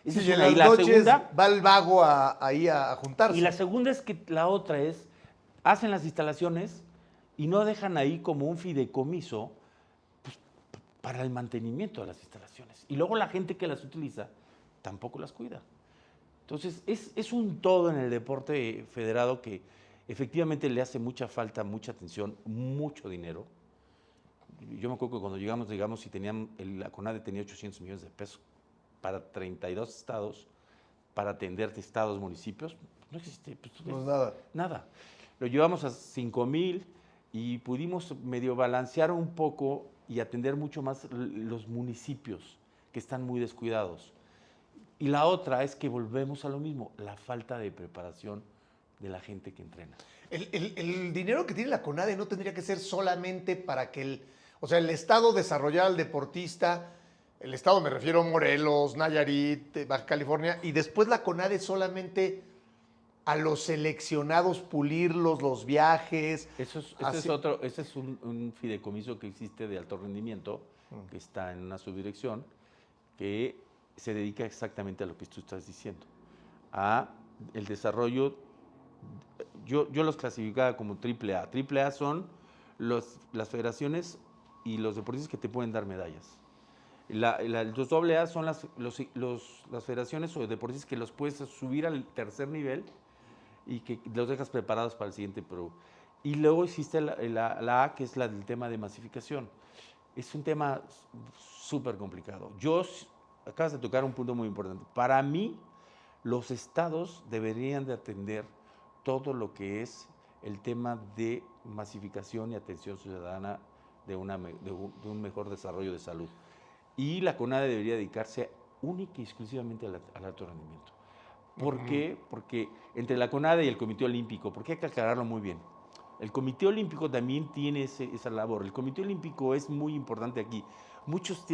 S3: Esa
S2: Sí,
S3: es
S2: y en
S3: una.
S2: las
S3: Y la
S2: noches
S3: segunda,
S2: va el vago ahí a juntarse.
S3: y la segunda es que la otra es, hacen las instalaciones y no dejan ahí como un fideicomiso pues, para el mantenimiento de las instalaciones. Y luego la gente que las utiliza tampoco las cuida. Entonces, es un todo en el deporte federado que efectivamente le hace mucha falta, mucha atención, mucho dinero. Yo me acuerdo que cuando llegamos, digamos, si la CONADE tenía 800 millones de pesos para 32 estados, para atender estados, municipios, no existe. Pues,
S2: No es nada.
S3: Nada. Lo llevamos a 5,000 y pudimos medio balancear un poco y atender mucho más los municipios que están muy descuidados. Y la otra es que volvemos a lo mismo, la falta de preparación de la gente que entrena.
S2: El dinero que tiene la CONADE no tendría que ser solamente para que el Estado desarrollara al deportista. El Estado me refiero a Morelos, Nayarit, Baja California, y después la CONADE solamente a los seleccionados pulirlos, los viajes.
S3: Ese es un fideicomiso que existe de alto rendimiento, que está en una subdirección, que se dedica exactamente a lo que tú estás diciendo, a el desarrollo. Yo los clasificaba como AAA. AAA son las federaciones y los deportistas que te pueden dar medallas. Los AA son las federaciones o deportistas que los puedes subir al tercer nivel y que los dejas preparados para el siguiente Pro. Y luego existe la A, que es la del tema de masificación. Es un tema súper complicado. Acabas de tocar un punto muy importante. Para mí, los estados deberían de atender todo lo que es el tema de masificación y atención ciudadana de un mejor desarrollo de salud. Y la CONADE debería dedicarse única y exclusivamente al alto rendimiento. ¿Por qué? Porque entre la CONADE y el Comité Olímpico, porque hay que aclararlo muy bien, el Comité Olímpico también tiene esa labor. El Comité Olímpico es muy importante aquí. Muchos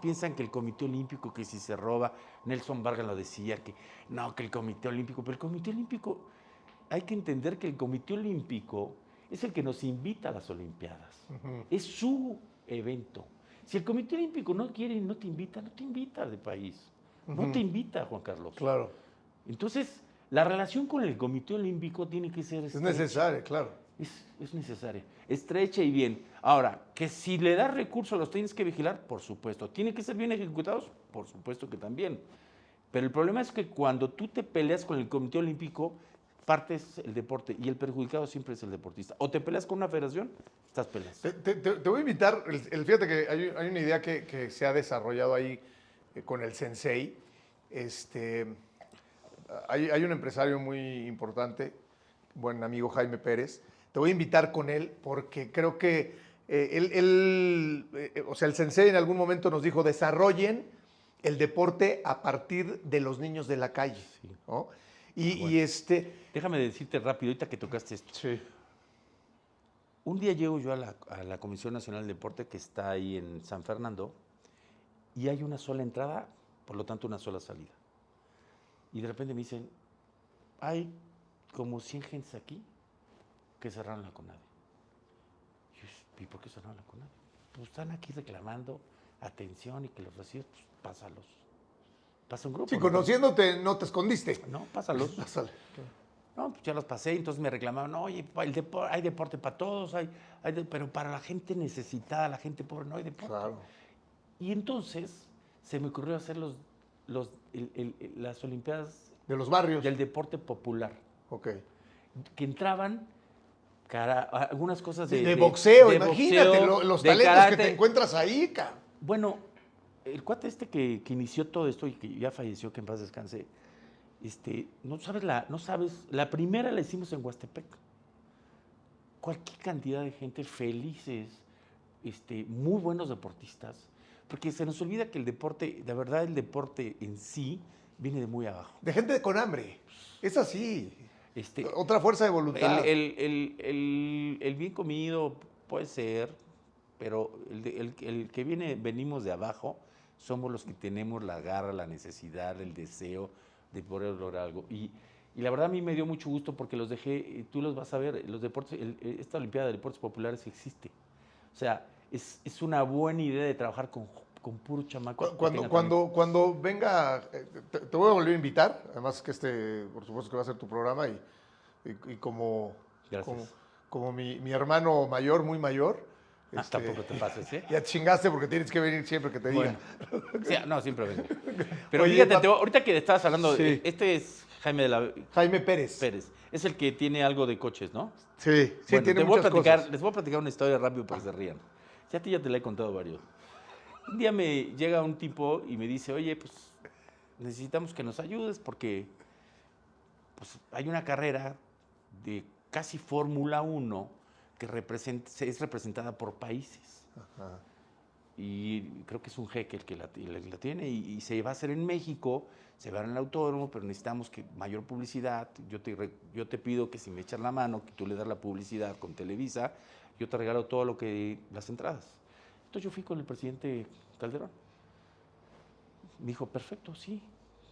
S3: piensan que el Comité Olímpico, que si se roba, Nelson Vargas lo decía, que no, que el Comité Olímpico, pero el Comité Olímpico, hay que entender que el Comité Olímpico es el que nos invita a las Olimpiadas. Es su evento. Si el Comité Olímpico no quiere y no te invita de país. No te invita, Juan Carlos.
S2: Claro.
S3: Entonces, la relación con el Comité Olímpico tiene que ser
S2: estrecha. Es necesaria, claro.
S3: Es necesaria, estrecha y bien. Ahora, que si le das recursos los tienes que vigilar, por supuesto. ¿Tienen que ser bien ejecutados? Por supuesto que también. Pero el problema es que cuando tú te peleas con el Comité Olímpico, partes el deporte y el perjudicado siempre es el deportista. O te peleas con una federación, estás peleas.
S2: Te voy a invitar, fíjate que hay una idea que se ha desarrollado ahí con el Sensei. Hay un empresario muy importante, buen amigo Jaime Pérez. Te voy a invitar con él porque creo que o sea, el Sensei en algún momento nos dijo, desarrollen el deporte a partir de los niños de la calle. Sí. ¿No?
S3: Déjame decirte rápido, ahorita que tocaste esto.
S2: Sí.
S3: Un día llego yo a la Comisión Nacional de Deporte, que está ahí en San Fernando, y hay una sola entrada, por lo tanto una sola salida. Y de repente me dicen, hay como 100 gentes aquí que cerraron la CONADE. ¿Y por qué cerraron la CONADE? Pues están aquí reclamando atención y que los recibes, pues pásalos. Pasa un grupo.
S2: Sí, conociéndote no te escondiste.
S3: No, pásalos.
S2: Pásale.
S3: No, pues ya los pasé, entonces me reclamaban, oye, hay deporte para todos, pero para la gente necesitada, la gente pobre, no hay deporte.
S2: Claro.
S3: Y entonces se me ocurrió hacer las Olimpiadas
S2: de los barrios
S3: del deporte popular.
S2: Ok.
S3: Que entraban algunas cosas
S2: de boxeo,
S3: de
S2: imagínate
S3: boxeo,
S2: los
S3: de
S2: talentos
S3: karate.
S2: Que te encuentras ahí, cabrón.
S3: Bueno, el cuate que inició todo esto y que ya falleció, que en paz descanse, no sabes, la primera la hicimos en Huastepec. Cualquier cantidad de gente felices, muy buenos deportistas, porque se nos olvida que el deporte, de verdad el deporte en sí, viene de muy abajo.
S2: De gente con hambre, es así. Otra fuerza de voluntad.
S3: El bien comido puede ser, pero el que venimos de abajo, somos los que tenemos la garra, la necesidad, el deseo de poder lograr algo. Y la verdad a mí me dio mucho gusto porque los dejé, tú los vas a ver, los deportes, esta Olimpiada de Deportes Populares existe. O sea, es una buena idea de trabajar con puro chamaco.
S2: Cuando venga, te voy a volver a invitar, además que por supuesto que va a ser tu programa y como mi hermano mayor, muy mayor.
S3: Tampoco te pases, ¿eh?
S2: Ya chingaste porque tienes que venir siempre que te diga.
S3: Sí, no, siempre vengo. Pero oye, fíjate, ahorita que estabas hablando,
S2: sí.
S3: Es
S2: Jaime Pérez.
S3: Es el que tiene algo de coches, ¿no?
S2: Sí,
S3: bueno,
S2: tiene muchas cosas.
S3: Les voy a platicar una historia rápido para que se rían. Ya te la he contado varios. Un día me llega un tipo y me dice, oye, pues necesitamos que nos ayudes porque pues, hay una carrera de casi Fórmula 1 que es representada por países.
S2: Ajá.
S3: Y creo que es un jeque el que la tiene y se va a hacer en México, se va a dar en el autódromo, pero necesitamos mayor publicidad. Yo te pido que si me echas la mano, que tú le das la publicidad con Televisa, yo te regalo todo las entradas. Entonces yo fui con el presidente Calderón. Me dijo, perfecto, sí.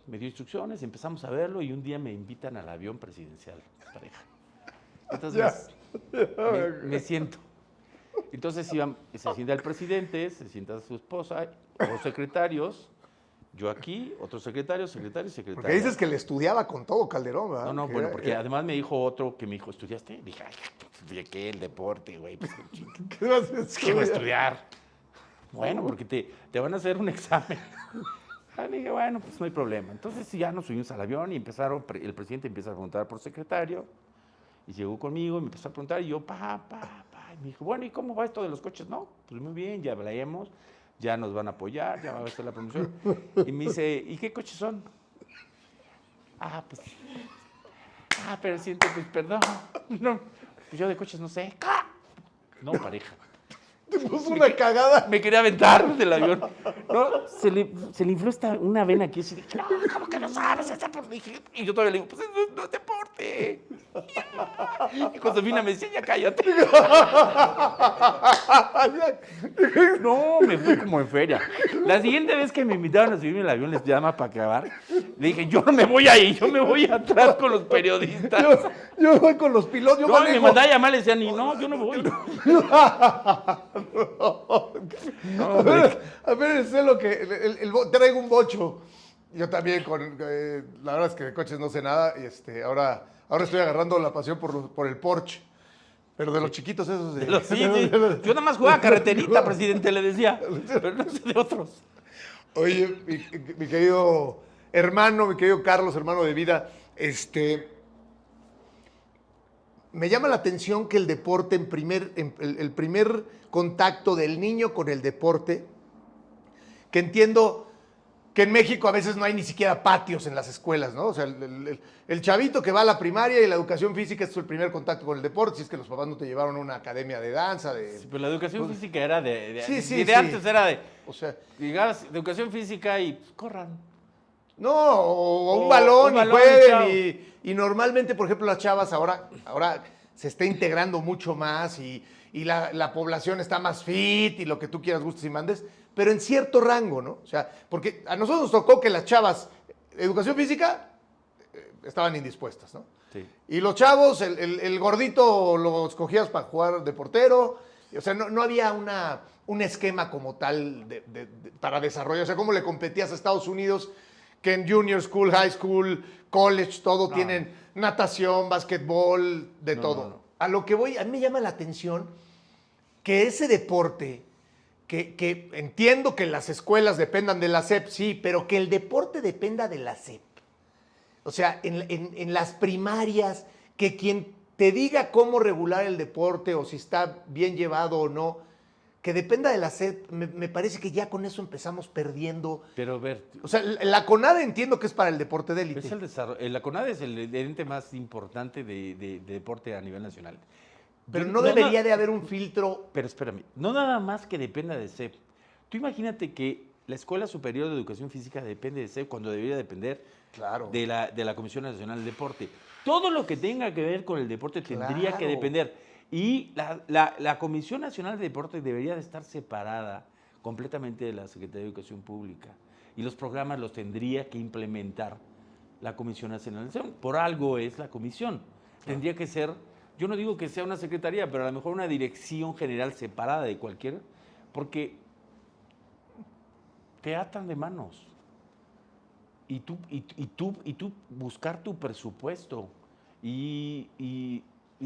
S3: Me dio instrucciones, empezamos a verlo y un día me invitan al avión presidencial, pareja. Entonces me siento. Entonces se sienta el presidente, se sienta su esposa, dos secretarios, yo aquí, otro secretario.
S2: Porque dices que le estudiaba con todo Calderón, ¿verdad?
S3: No, bueno, porque además me dijo otro que me dijo, ¿estudiaste? Dije, ay, ¿qué? El deporte, güey. Pues,
S2: ¿Qué vas a estudiar?
S3: ¿Qué voy a estudiar? Bueno, porque te van a hacer un examen. Dije, bueno, pues no hay problema. Entonces ya nos subimos al avión y el presidente empieza a preguntar por secretario. Y llegó conmigo y me empezó a preguntar y yo, y me dijo, bueno, ¿y cómo va esto de los coches? No, pues muy bien, ya hablaremos, ya nos van a apoyar, ya va a hacer la promoción. Y me dice, ¿y qué coches son? Pues presidente, pues perdón. No, pues yo de coches no sé. No, pareja.
S2: Te puso una cagada.
S3: Me quería aventar del avión. No, se le infló una vena aquí así de, no, ¿cómo que no sabes? Es deporte. Y yo todavía le digo, pues no es deporte. Y Josefina me decía, ya cállate. No, me fui como en feria. La siguiente vez que me invitaron a subirme al avión, les llama para acabar, le dije, yo no me voy ahí, yo me voy atrás con los periodistas.
S2: Yo voy con los pilotos. Yo
S3: No, me
S2: manejo.
S3: mandaba a llamar, le decían, no, yo no voy. No,
S2: A ver, sé lo que. Traigo un bocho. Yo también, la verdad es que de coches no sé nada. Y ahora estoy agarrando la pasión por el Porsche. Pero de los chiquitos esos.
S3: Sí. Yo nada más jugaba carreterita, presidente, le decía. Pero no sé de otros.
S2: Oye, mi querido hermano, mi querido Carlos, hermano de vida, me llama la atención que el deporte, el primer contacto del niño con el deporte, que entiendo que en México a veces no hay ni siquiera patios en las escuelas, ¿no? O sea, el chavito que va a la primaria y la educación física es el primer contacto con el deporte, si es que los papás no te llevaron a una academia de danza.
S3: Sí, pero la educación física era
S2: Sí,
S3: antes era de,
S2: o sea,
S3: digamos, educación física y pues, corran.
S2: no, o un
S3: O
S2: balón,
S3: un balón,
S2: y jueguen.
S3: chao.
S2: Y normalmente, por ejemplo, las chavas ahora se está integrando mucho más y la población está más fit y lo que tú quieras, gustes y mandes, pero en cierto rango, ¿no? O sea, porque a nosotros nos tocó que las chavas, educación física, estaban indispuestas, ¿no?
S3: Sí.
S2: Y los chavos, el gordito lo escogías para jugar de portero. O sea, no había un esquema como tal para desarrollo. O sea, ¿cómo le competías a Estados Unidos? Que en junior school, high school, college, todo tienen natación, básquetbol, de todo.
S3: No.
S2: A lo que voy, a mí me llama la atención que ese deporte, que entiendo que las escuelas dependan de la SEP, sí, pero que el deporte dependa de la SEP. O sea, en las primarias, que quien te diga cómo regular el deporte o si está bien llevado o no, que dependa de la SEP, me parece que ya con eso empezamos perdiendo.
S3: Pero ver,
S2: O sea, la CONADE entiendo que es para el deporte de élite.
S3: es el desarrollo. La CONADE es el ente más importante de deporte a nivel nacional.
S2: Pero no debería de haber un filtro.
S3: Pero espérame, no nada más que dependa de SEP. Tú imagínate que la Escuela Superior de Educación Física depende de SEP cuando debería depender
S2: Claro.
S3: de la Comisión Nacional del Deporte. Todo lo que tenga que ver con el deporte tendría que
S2: Claro.
S3: depender. Y la Comisión Nacional de Deporte debería de estar separada completamente de la Secretaría de Educación Pública. Y los programas los tendría que implementar la Comisión Nacional de Educación. Por algo es la comisión. Tendría que ser, yo no digo que sea una secretaría, pero a lo mejor una dirección general separada de cualquiera, porque te atan de manos. Y tú buscar tu presupuesto y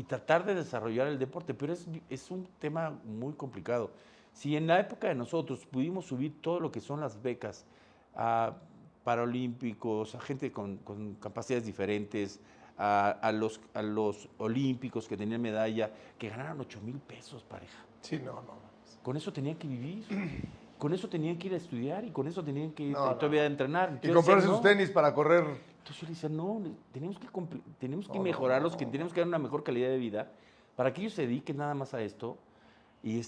S3: tratar de desarrollar el deporte, pero es un tema muy complicado. Si en la época de nosotros pudimos subir todo lo que son las becas a paralímpicos, a gente con capacidades diferentes, a los olímpicos que tenían medalla, que ganaran 8,000 pesos, pareja.
S2: Sí, no.
S3: Con eso tenían que vivir. Con eso tenían que ir a estudiar y con eso tenían que
S2: No.
S3: todavía entrenar.
S2: Y
S3: Yo
S2: comprarse
S3: decía,
S2: sus
S3: no.
S2: tenis para correr.
S3: Entonces yo le decía, no, tenemos que mejorarlos, que tenemos que dar una mejor calidad de vida para que ellos se dediquen nada más a esto y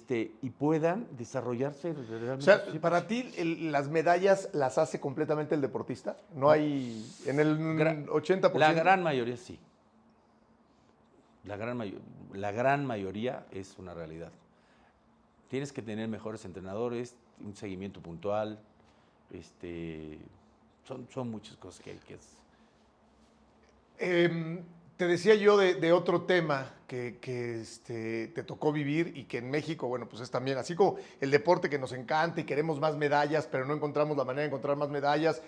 S3: puedan desarrollarse realmente.
S2: O sea, para ti, las medallas las hace completamente el deportista. No hay, en el 80%.
S3: La gran mayoría sí. La gran mayoría es una realidad. Tienes que tener mejores entrenadores, un seguimiento puntual, son muchas cosas que hay que hacer.
S2: Te decía yo de otro tema que te tocó vivir y que en México, bueno, pues es también, así como el deporte que nos encanta y queremos más medallas, pero no encontramos la manera de encontrar más medallas,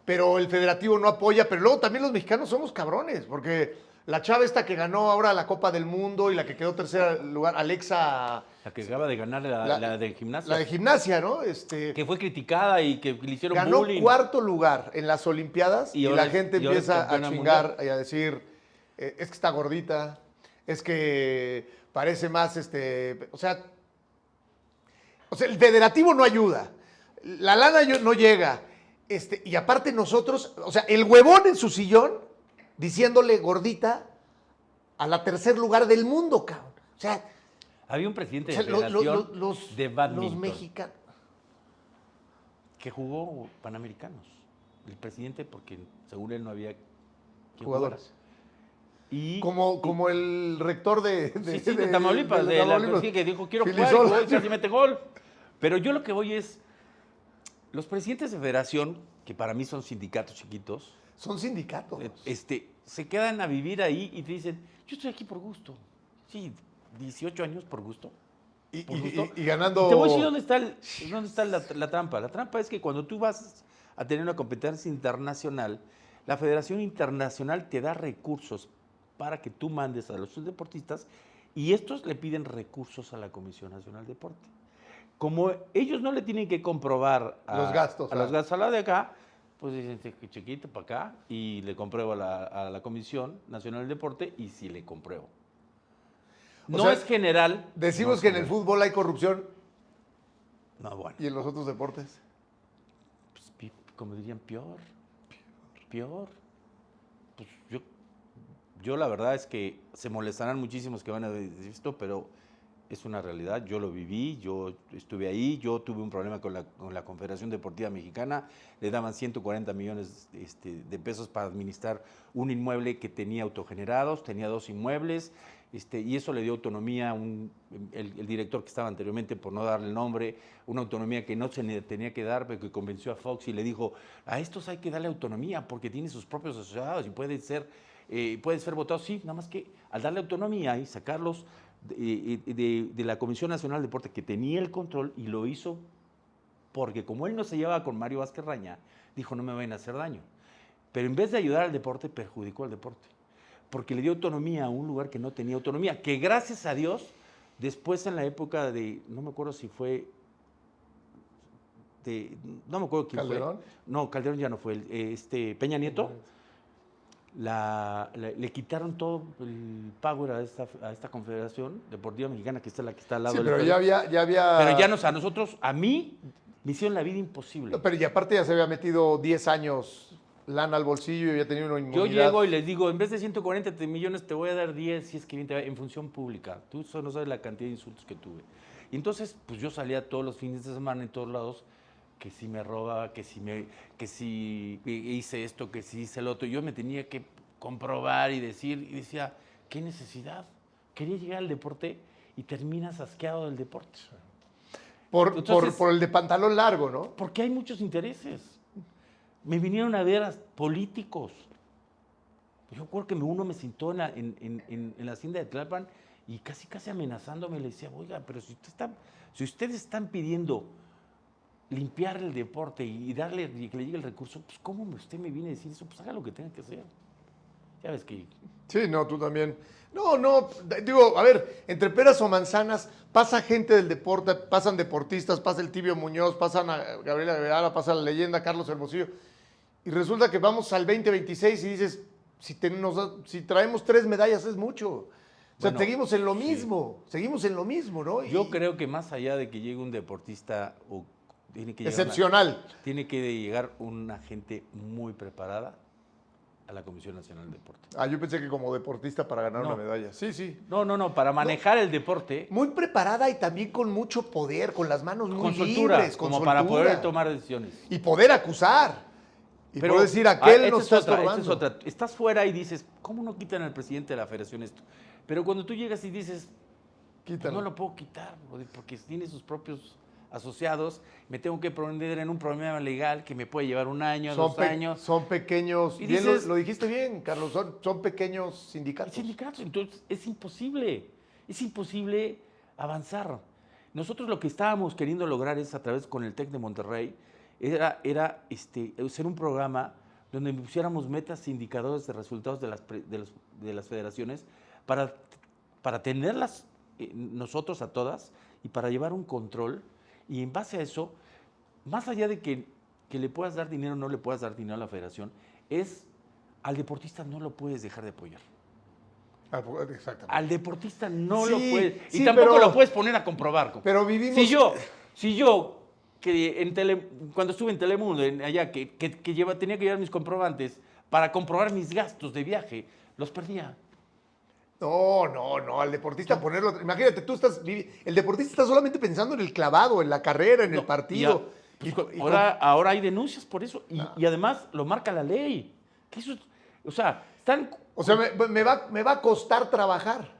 S2: pero el federativo no apoya, pero luego también los mexicanos somos cabrones, porque la chava esta que ganó ahora la Copa del Mundo y la que quedó tercer lugar, Alexa...
S3: La que acaba de ganar la de gimnasia.
S2: La de gimnasia, ¿no?
S3: Que fue criticada y que le hicieron
S2: ganó
S3: bullying.
S2: cuarto lugar en las Olimpiadas y
S3: ahora
S2: la gente
S3: y ahora es
S2: empieza a
S3: campeona
S2: chingar
S3: mundial.
S2: y a decir, es que está gordita, es que parece más, o sea, el federativo no ayuda, la lana no llega, y aparte nosotros, o sea, el huevón en su sillón diciéndole gordita a la tercer lugar del mundo, cabrón. O sea,
S3: Había un presidente
S2: o
S3: de
S2: sea,
S3: federación
S2: los
S3: de badminton
S2: mexicanos.
S3: que jugó Panamericanos. El presidente, porque según él no había quien
S2: Jugadores.
S3: jugara. Y,
S2: Como el rector de
S3: Tamaulipas, de la
S2: Tamaulipas.
S3: que dijo, quiero
S2: Filisola.
S3: jugar, y casi mete gol. Pero yo lo que voy es, los presidentes de federación, que para mí son sindicatos chiquitos,
S2: Son sindicatos.
S3: se quedan a vivir ahí y te dicen, yo estoy aquí por gusto. Sí, 18 años por gusto. Por gusto.
S2: Y ganando...
S3: Te voy a decir dónde está la trampa. La trampa es que cuando tú vas a tener una competencia internacional, la Federación Internacional te da recursos para que tú mandes a los deportistas y estos le piden recursos a la Comisión Nacional de Deporte. Como ellos no le tienen que comprobar
S2: Los gastos,
S3: los gastos a la de acá, pues dicen, chiquito para acá y le compruebo a la Comisión Nacional del Deporte y sí le compruebo.
S2: O
S3: No
S2: sea,
S3: es general.
S2: Decimos
S3: no
S2: que
S3: es
S2: en el
S3: general.
S2: fútbol hay corrupción
S3: No, bueno.
S2: y en los otros deportes.
S3: Pues, como dirían, peor. Pues yo la verdad es que se molestarán muchísimos que van a decir esto, pero es una realidad. Yo lo viví, yo estuve ahí, yo tuve un problema con la Confederación Deportiva Mexicana. Le daban 140 millones de pesos para administrar un inmueble que tenía autogenerados, tenía 2 inmuebles. Y eso le dio autonomía a el director que estaba anteriormente, por no darle el nombre, una autonomía que no se le tenía que dar, pero que convenció a Fox y le dijo, a estos hay que darle autonomía porque tiene sus propios asociados y puede ser votados. Sí, nada más que al darle autonomía y sacarlos de la Comisión Nacional de Deporte, que tenía el control, y lo hizo porque como él no se llevaba con Mario Vázquez Raña, dijo, no me vayan a hacer daño. Pero en vez de ayudar al deporte, perjudicó al deporte. Porque le dio autonomía a un lugar que no tenía autonomía, que gracias a Dios, después en la época de, no me acuerdo si fue, no me acuerdo quién
S2: ¿Calderón?
S3: fue. No, Calderón ya no fue, Peña Nieto, le quitaron todo el power a esta Confederación Deportiva Mexicana, que es la que está al lado
S2: Sí,
S3: del
S2: pero
S3: estadio.
S2: ya había...
S3: Pero ya nos, a nosotros, a mí, me hicieron la vida imposible.
S2: No, pero y aparte ya se había metido 10 años lana al bolsillo y había tenido una
S3: Yo
S2: inmunidad.
S3: llego y les digo, en vez de 140 millones te voy a dar 10 si es que en función pública. Tú solo no sabes la cantidad de insultos que tuve. Y entonces, pues yo salía todos los fines de semana en todos lados, que si me robaba, que si hice esto, que si hice el otro. Yo me tenía que comprobar y decir, y decía, ¿qué necesidad? Quería llegar al deporte y terminas asqueado del deporte. Entonces,
S2: Por el de pantalón largo, ¿no?
S3: Porque hay muchos intereses. Me vinieron a ver a políticos. Yo recuerdo que uno me sentó en la hacienda de Tlalpan y casi amenazándome le decía, oiga, pero si ustedes están pidiendo limpiar el deporte y darle que le llegue el recurso, pues ¿cómo usted me viene a decir eso? Pues haga lo que tenga que hacer. Ya ves que...
S2: Sí, no, tú también. No, digo, a ver, entre peras o manzanas, pasa gente del deporte, pasan deportistas, pasa el Tibio Muñoz, pasan a Gabriela Guevara, pasa la leyenda Carlos Hermosillo, y resulta que vamos al 2026 y dices, si traemos 3 medallas es mucho. O sea,
S3: Bueno,
S2: seguimos en lo mismo, ¿no?
S3: Yo creo que más allá de que llegue un deportista o tiene que llegar
S2: excepcional.
S3: tiene que llegar una gente muy preparada a la Comisión Nacional de Deporte.
S2: Yo pensé que como deportista para ganar
S3: No.
S2: una medalla. Sí.
S3: No, para manejar el deporte,
S2: Muy preparada y también con mucho poder, con las manos muy
S3: con soltura,
S2: libres, con
S3: como para
S2: soltura.
S3: poder tomar decisiones.
S2: Y poder acusar. Y
S3: Pero
S2: poder decir, aquel
S3: esta
S2: nos
S3: es
S2: está
S3: otra,
S2: estorbando.
S3: esta es otra. Estás fuera y dices, ¿cómo no quitan al presidente de la federación esto? Pero cuando tú llegas y dices, pues
S2: Quítalo.
S3: no lo puedo quitar, porque tiene sus propios asociados, me tengo que poner en un problema legal que me puede llevar 1 año, 2 años.
S2: Son pequeños,
S3: Y
S2: bien
S3: dices-
S2: lo dijiste bien, Carlos, son pequeños sindicatos.
S3: Sindicatos, entonces es imposible avanzar. Nosotros lo que estábamos queriendo lograr es a través con el TEC de Monterrey, era ser un programa donde pusiéramos metas e indicadores de resultados de las federaciones para tenerlas nosotros a todas y para llevar un control, y en base a eso, más allá de que le puedas dar dinero o no le puedas dar dinero a la federación, al deportista no lo puedes dejar de apoyar.
S2: Exactamente.
S3: Al deportista no
S2: Sí,
S3: lo puedes,
S2: sí,
S3: y tampoco
S2: pero-
S3: lo puedes poner a comprobar.
S2: Pero vivimos...
S3: Si yo que cuando estuve en Telemundo, allá, tenía que llevar mis comprobantes para comprobar mis gastos de viaje, los perdía.
S2: No, al deportista ponerlo. Imagínate, el deportista está solamente pensando en el clavado, en la carrera, en el partido.
S3: Ahora hay denuncias por eso. Y además lo marca la ley. Que eso, o sea,
S2: me va a costar trabajar.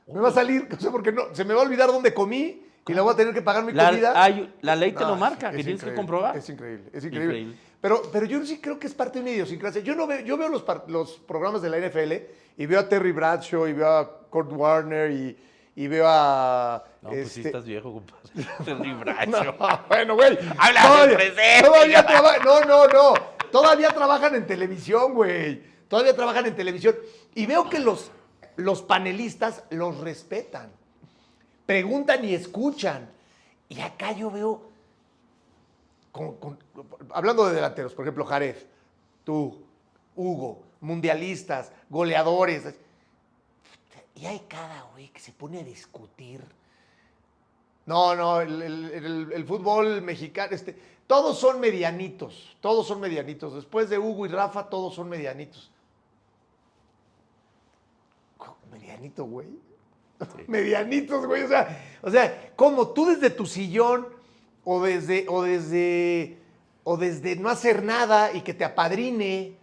S2: Me va a salir, o sea, porque se me va a olvidar dónde comí y la voy a tener que pagar mi comida.
S3: La ley te lo marca, que tienes que comprobar.
S2: Es increíble. Pero yo sí creo que es parte de una idiosincrasia. Yo veo los programas de la NFL y veo a Terry Bradshaw y veo a Kurt Warner y veo a...
S3: No, pues sí estás viejo, compadre. Terry Bradshaw.
S2: Bueno, güey.
S3: Habla de presente.
S2: No. Todavía trabajan en televisión, güey. Todavía trabajan en televisión. Y veo que los panelistas los respetan. Preguntan y escuchan. Y acá yo veo... hablando de delanteros, por ejemplo, Jared, tú, Hugo, mundialistas, goleadores. Y hay cada güey que se pone a discutir. No, el fútbol mexicano, todos son medianitos. Después de Hugo y Rafa, todos son medianitos. ¿Medianito, güey? Sí. Medianitos, güey. O sea, ¿cómo tú desde tu sillón o desde no hacer nada y que te apadrine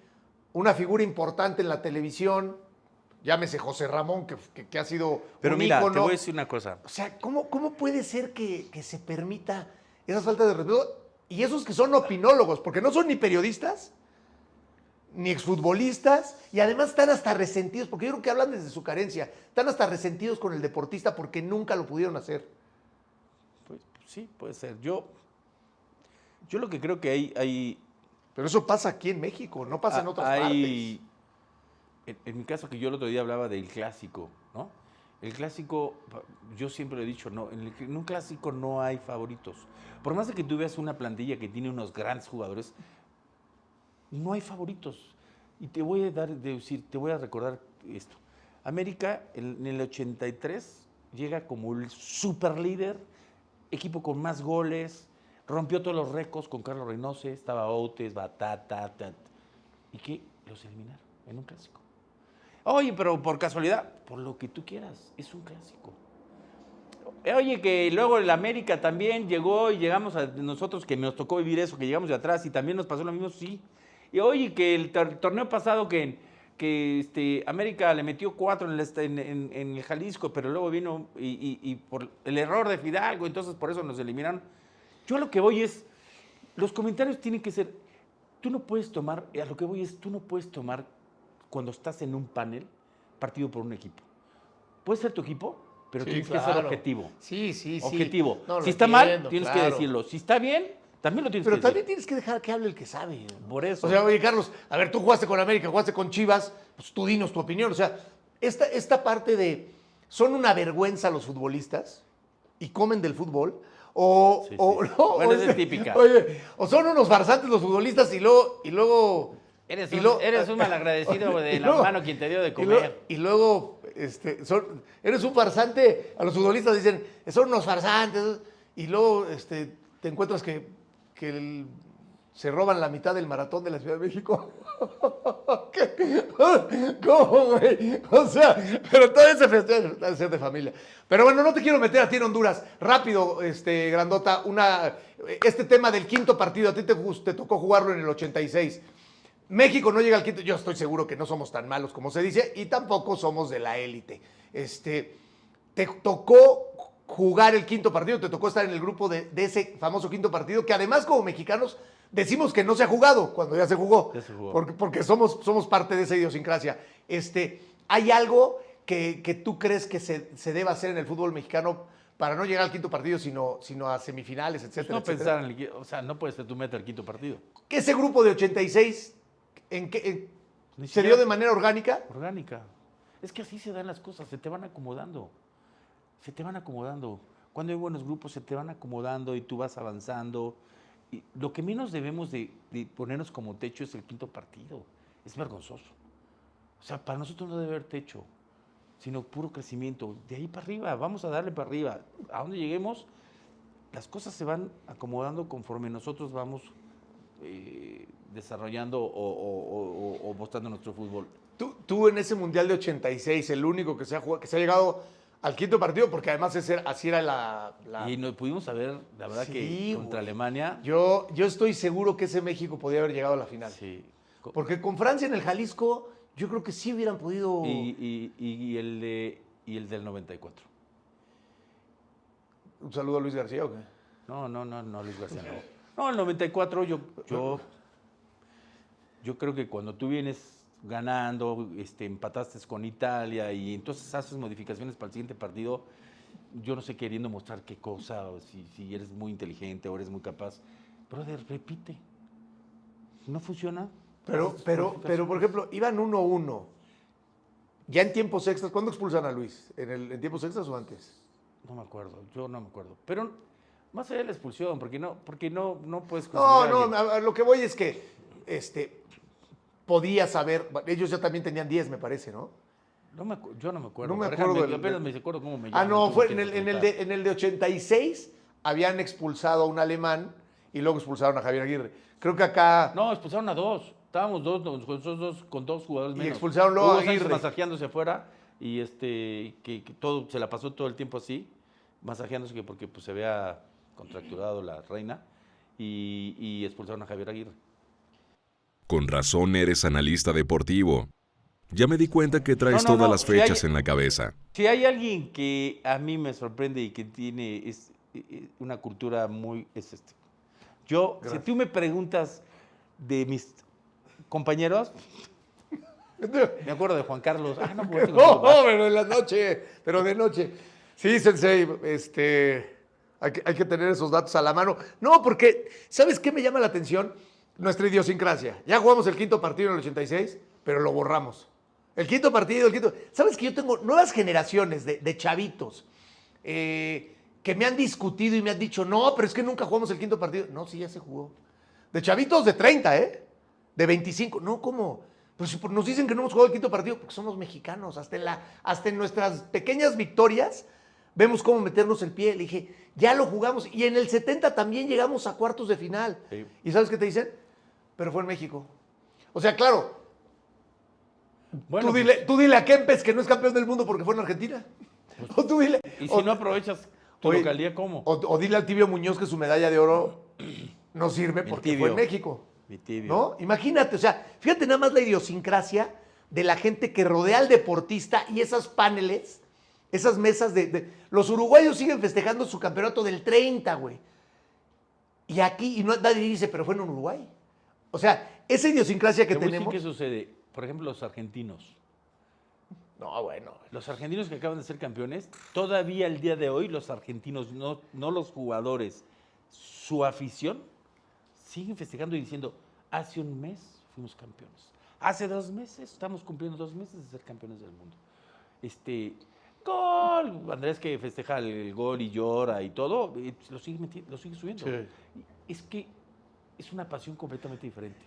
S2: una figura importante en la televisión, llámese José Ramón, que ha sido
S3: Pero
S2: un
S3: mira,
S2: ícono?
S3: te voy a decir una cosa.
S2: O sea, ¿cómo puede ser que se permita esas faltas de respeto? Y esos que son opinólogos, porque no son ni periodistas, ni exfutbolistas, y además están hasta resentidos, porque yo creo que hablan desde su carencia, están hasta resentidos con el deportista porque nunca lo pudieron hacer.
S3: Pues sí, puede ser. Yo lo que creo que hay...
S2: Pero eso pasa aquí en México, no pasa en otras partes.
S3: En mi caso, que yo el otro día hablaba del clásico, ¿no? El clásico, yo siempre lo he dicho, no, en un clásico no hay favoritos. Por más de que tú veas una plantilla que tiene unos grandes jugadores, no hay favoritos. Y te voy a recordar esto. América, en el 83, llega como el superlíder, equipo con más goles, rompió todos los récords con Carlos Reynoso, estaba Outes, Batata, ¿y qué? Los eliminaron en un clásico. Oye, pero por casualidad, por lo que tú quieras, es un clásico. Oye, que luego el América también llegó y llegamos a nosotros, que nos tocó vivir eso, que llegamos de atrás y también nos pasó lo mismo, sí. Y oye, que el torneo pasado que América le metió 4 en el Jalisco, pero luego vino y por el error de Fidalgo, entonces por eso nos eliminaron. Yo a lo que voy es, los comentarios tienen que ser, tú no puedes tomar cuando estás en un panel partido por un equipo. Puede ser tu equipo, pero
S2: Sí,
S3: tienes
S2: claro.
S3: que ser objetivo.
S2: Sí.
S3: Objetivo.
S2: No,
S3: si está
S2: entiendo,
S3: mal, tienes
S2: claro.
S3: que decirlo. Si está bien, también lo tienes que
S2: Pero
S3: decir.
S2: también tienes que dejar que hable el que sabe.
S3: Por eso.
S2: O sea, oye, Carlos, a ver, tú jugaste con América, jugaste con Chivas, pues tú dinos tu opinión. O sea, esta parte de, ¿son una vergüenza los futbolistas y comen del fútbol?
S3: Sí.
S2: No,
S3: Bueno, esa es típica.
S2: Oye, o son unos farsantes los futbolistas y luego
S3: Eres
S2: y luego-
S3: un malagradecido de
S2: y
S3: la
S2: luego-
S3: mano quien te dio de
S2: y
S3: comer.
S2: luego, eres un farsante. A los futbolistas dicen, son unos farsantes. Y luego te encuentras que se roban la mitad del maratón de la Ciudad de México. ¿Qué? ¿Cómo, güey? O sea, pero todo ese festejo debe ser de familia. Pero bueno, no te quiero meter a ti en Honduras. Rápido, Grandota, este tema del quinto partido, a ti te tocó jugarlo en el 86. México no llega al quinto, yo estoy seguro que no somos tan malos como se dice, y tampoco somos de la élite. Te tocó jugar el quinto partido, te tocó estar en el grupo de ese famoso quinto partido, que además como mexicanos decimos que no se ha jugado cuando ya se jugó,
S3: Ya se jugó.
S2: porque somos parte de esa idiosincrasia. ¿Hay algo que tú crees que se deba hacer en el fútbol mexicano para no llegar al quinto partido, sino a semifinales, etcétera,
S3: No
S2: etcétera?
S3: pensar o sea, no puede ser tu meta el quinto partido.
S2: Ese grupo de 86, ¿en qué
S3: Ni
S2: se
S3: siquiera-
S2: dio de manera orgánica?
S3: Orgánica. Es que así se dan las cosas, se te van acomodando. Cuando hay buenos grupos se te van acomodando y tú vas avanzando. Y lo que menos debemos de ponernos como techo es el quinto partido. Es vergonzoso. O sea, para nosotros no debe haber techo, sino puro crecimiento. De ahí para arriba, vamos a darle para arriba. A donde lleguemos, las cosas se van acomodando conforme nosotros vamos desarrollando o mostrando nuestro fútbol.
S2: Tú en ese Mundial de 86, el único que se ha jugado, que se ha llegado al quinto partido, porque además así era la...
S3: Y nos pudimos saber, la verdad,
S2: Sí,
S3: que contra
S2: güey.
S3: Alemania.
S2: Yo estoy seguro que ese México podía haber llegado a la final.
S3: Sí.
S2: Porque con Francia en el Jalisco, yo creo que sí hubieran podido...
S3: Y el del 94.
S2: Un saludo a Luis García, ¿o qué?
S3: No, Luis García no. No, el 94 yo creo que cuando tú vienes ganando, empataste con Italia y entonces haces modificaciones para el siguiente partido, yo no sé, queriendo mostrar qué cosa, o si eres muy inteligente o eres muy capaz. Brother, repite. Si no funciona.
S2: Pero, por ejemplo, iban 1-1. Ya en tiempos extras, ¿cuándo expulsan a Luis? ¿En tiempos extras o antes?
S3: No me acuerdo, yo no me acuerdo. Pero más allá de la expulsión, porque no puedes
S2: No,
S3: considerar
S2: no,
S3: alguien.
S2: a lo que voy es que podía saber, ellos ya también tenían 10, me parece, ¿no?
S3: Yo no me acuerdo.
S2: No me
S3: Déjame,
S2: acuerdo
S3: apenas me acuerdo cómo me
S2: Ah,
S3: llaman.
S2: no,
S3: tú
S2: fue
S3: me
S2: en el,
S3: quieres
S2: en, el
S3: preguntar.
S2: de, en el de 86 habían expulsado a un alemán y luego expulsaron a Javier Aguirre. Creo que acá...
S3: No, expulsaron a dos. Estábamos con dos jugadores
S2: Y
S3: menos.
S2: expulsaron luego a
S3: Hugo Sánchez
S2: Aguirre.
S3: masajeándose afuera y que todo se la pasó todo el tiempo así, masajeándose porque pues, se había contracturado la reina y expulsaron a Javier Aguirre.
S1: Con razón eres analista deportivo. Ya me di cuenta que traes
S3: No,
S1: todas las
S3: si hay-
S1: fechas en la cabeza.
S3: Si hay alguien que a mí me sorprende y que tiene una cultura Yo,
S2: Gracias.
S3: si tú me preguntas de mis compañeros, me acuerdo de Juan Carlos. Ah, no, pues,
S2: No, pero en la noche, pero de noche. Sí, Sensei, hay que tener esos datos a la mano. No, porque, ¿sabes qué me llama la atención? Nuestra idiosincrasia. Ya jugamos el quinto partido en el 86, pero lo borramos. El quinto partido. ¿Sabes que yo tengo nuevas generaciones de chavitos que me han discutido y me han dicho, no, pero es que nunca jugamos el quinto partido? No, sí, ya se jugó. De chavitos de 30, ¿eh? De 25. No, ¿cómo? Pues si nos dicen que no hemos jugado el quinto partido, porque somos mexicanos. Hasta en nuestras pequeñas victorias vemos cómo meternos el pie. Le dije, ya lo jugamos. Y en el 70 también llegamos a cuartos de final.
S3: Sí.
S2: ¿Y sabes qué te dicen? Pero fue en México. O sea, claro,
S3: Bueno,
S2: tú dile a Kempes que no es campeón del mundo porque fue en Argentina. O tú dile.
S3: y si no aprovechas tu
S2: Oye,
S3: localidad, ¿cómo?
S2: O dile al Tibio Muñoz que su medalla de oro no sirve porque
S3: Tibio.
S2: fue en México.
S3: Mi tibio.
S2: ¿No? Imagínate, o sea, fíjate nada más la idiosincrasia de la gente que rodea al deportista y esas paneles, esas mesas Los uruguayos siguen festejando su campeonato del 30, güey. Y aquí, nadie dice, pero fue en Uruguay. O sea, esa idiosincrasia que
S3: Te voy a decir
S2: tenemos...
S3: ¿Qué sucede? Por ejemplo, los argentinos.
S2: No, bueno.
S3: Los argentinos que acaban de ser campeones, todavía el día de hoy, los argentinos, no los jugadores, su afición, siguen festejando y diciendo, hace un mes fuimos campeones. Hace 2 meses, estamos cumpliendo 2 meses de ser campeones del mundo. Gol. Andrés que festeja el gol y llora y todo, lo sigue subiendo.
S2: Sí.
S3: Es que es una pasión completamente diferente.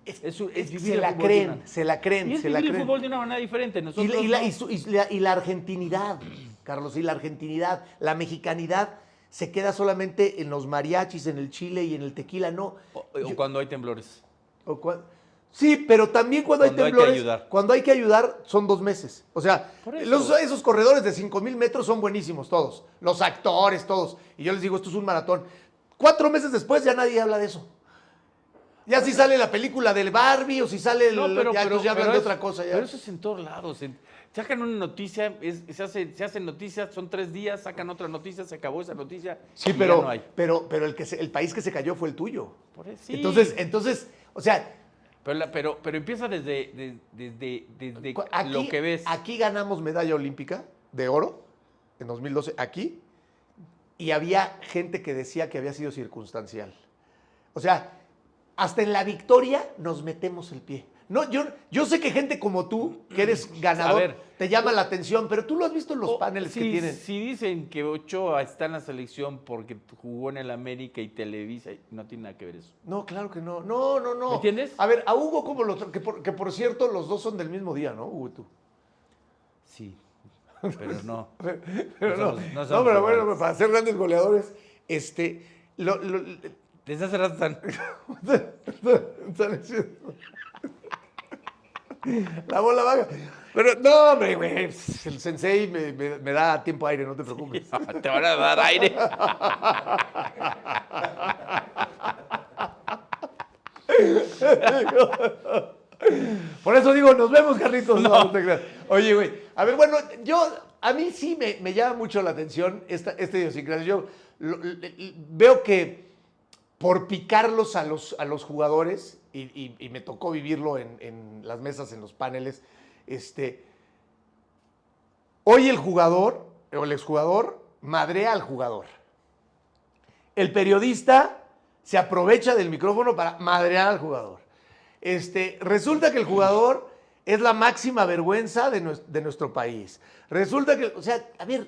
S2: Se
S3: vivir el
S2: la
S3: fútbol
S2: creen,
S3: de
S2: se la creen,
S3: Y es
S2: se la
S3: vivir el
S2: creen.
S3: fútbol de una manera diferente. Nosotros
S2: Y la argentinidad, Carlos, y la argentinidad, la mexicanidad se queda solamente en los mariachis, en el chile y en el tequila, no.
S3: o cuando hay temblores.
S2: Sí, pero también cuando hay
S3: Cuando hay que
S2: temblores,
S3: ayudar.
S2: cuando hay que ayudar son 2 meses. O sea,
S3: Por eso.
S2: esos corredores de 5,000 metros son buenísimos todos. Los actores, todos. Y yo les digo, esto es un maratón. 4 meses después ya nadie habla de eso. Ya si sale la película del Barbie o si sale entonces ya hablan de otra cosa. Ya.
S3: Pero eso es en todos lados. Sacan una noticia, se hacen noticias, son 3 días, sacan otra noticia, se acabó esa noticia.
S2: Sí,
S3: y
S2: pero,
S3: ya no hay.
S2: pero el país que se cayó fue el tuyo.
S3: Por eso, sí.
S2: Entonces, o sea,
S3: Pero empieza desde
S2: aquí,
S3: lo que ves.
S2: Aquí ganamos medalla olímpica de oro en 2012, aquí, y había gente que decía que había sido circunstancial. O sea, hasta en la victoria nos metemos el pie. No, yo sé que gente como tú, que eres ganador,
S3: A ver,
S2: te llama la atención, pero tú lo has visto en los paneles que tienen.
S3: Si dicen que Ochoa está en la selección porque jugó en el América y Televisa, no tiene nada que ver eso.
S2: No, claro que no. No.
S3: ¿Me entiendes?
S2: A ver, a Hugo, ¿cómo que por cierto, los dos son del mismo día, ¿no, Hugo y tú?
S3: Sí, pero no.
S2: Pero
S3: No
S2: no,
S3: somos
S2: pero bueno,
S3: iguales.
S2: para ser grandes goleadores,
S3: Desde hace rato están...
S2: La bola baja. Pero no, hombre, güey. El sensei me da tiempo aire, no te preocupes.
S3: Te van a dar aire.
S2: Por eso digo, nos vemos, Carlitos. No te creas. Oye, güey. A ver, bueno, a mí sí me llama mucho la atención esta idiosincrasia. Yo veo que por picarlos a los jugadores, y me tocó vivirlo en las mesas, en los paneles, hoy el jugador o el exjugador madrea al jugador. El periodista se aprovecha del micrófono para madrear al jugador. Resulta que el jugador es la máxima vergüenza de nuestro país. Resulta que, o sea, a ver.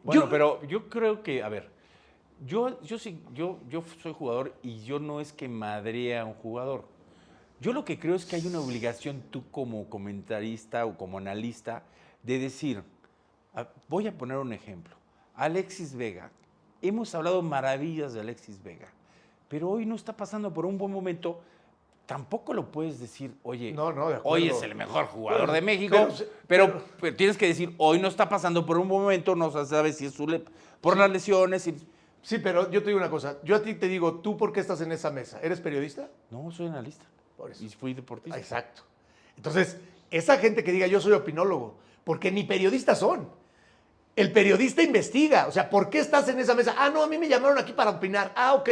S3: Bueno, pero yo creo que, a ver, yo soy jugador y yo no es que madree a un jugador. Yo lo que creo es que hay una obligación tú como comentarista o como analista de decir, voy a poner un ejemplo, Alexis Vega, hemos hablado maravillas de Alexis Vega, pero hoy no está pasando por un buen momento. Tampoco lo puedes decir, oye,
S2: no, de acuerdo.
S3: Hoy es el mejor jugador de México, pero tienes que decir, hoy no está pasando por un buen momento, no sabes si es por las lesiones.
S2: Sí, pero yo te digo una cosa, yo a ti te digo, ¿tú por qué estás en esa mesa? ¿Eres periodista?
S3: No, soy analista.
S2: Por eso.
S3: Y fui deportista.
S2: Exacto. Entonces, esa gente que diga yo soy opinólogo, porque ni periodistas son. El periodista investiga, o sea, ¿por qué estás en esa mesa? Ah, no, a mí me llamaron aquí para opinar. Ah, ok.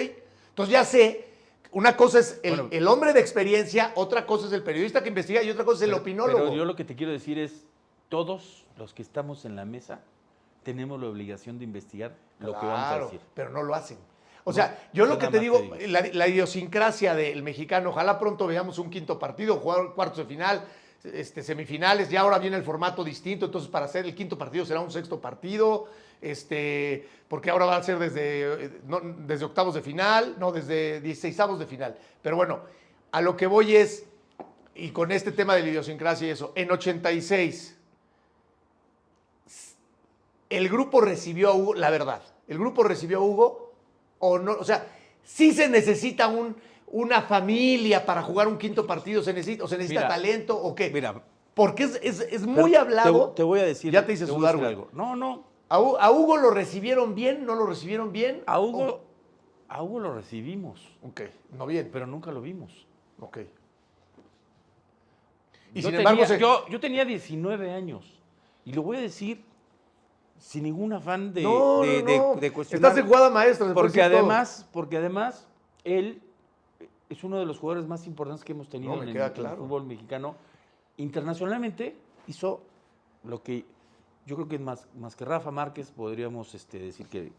S2: Entonces ya sé. Una cosa es el hombre de experiencia, otra cosa es el periodista que investiga y otra cosa es el opinólogo.
S3: Pero yo lo que te quiero decir es, todos los que estamos en la mesa tenemos la obligación de investigar lo que vamos a decir.
S2: Pero no lo hacen. O sea, yo lo que te digo, la idiosincrasia del mexicano, ojalá pronto veamos un quinto partido, jugar cuartos de final, semifinales, ya ahora viene el formato distinto, entonces para hacer el quinto partido será un sexto partido, porque ahora va a ser desde octavos de final, no, desde 16avos de final. Pero bueno, a lo que voy es, y con este tema de la idiosincrasia y eso, en 86, el grupo recibió a Hugo, la verdad, el grupo recibió a Hugo, o no, o sea, sí se necesita una familia para jugar un quinto partido, se necesita talento, o qué.
S3: Mira,
S2: porque es muy hablado.
S3: Te voy a decir.
S2: Ya te hice sudar, güey.
S3: No.
S2: ¿A Hugo lo recibieron bien? ¿No lo recibieron bien?
S3: A Hugo lo recibimos.
S2: Ok, no bien.
S3: Pero nunca lo vimos.
S2: Ok. Y sin embargo,
S3: yo tenía 19 años. Y lo voy a decir sin ningún afán de cuestionar.
S2: Estás en jugada maestra.
S3: Porque además, él es uno de los jugadores más importantes que hemos tenido en el fútbol mexicano. Internacionalmente hizo lo que yo creo que más que Rafa Márquez podríamos decir que...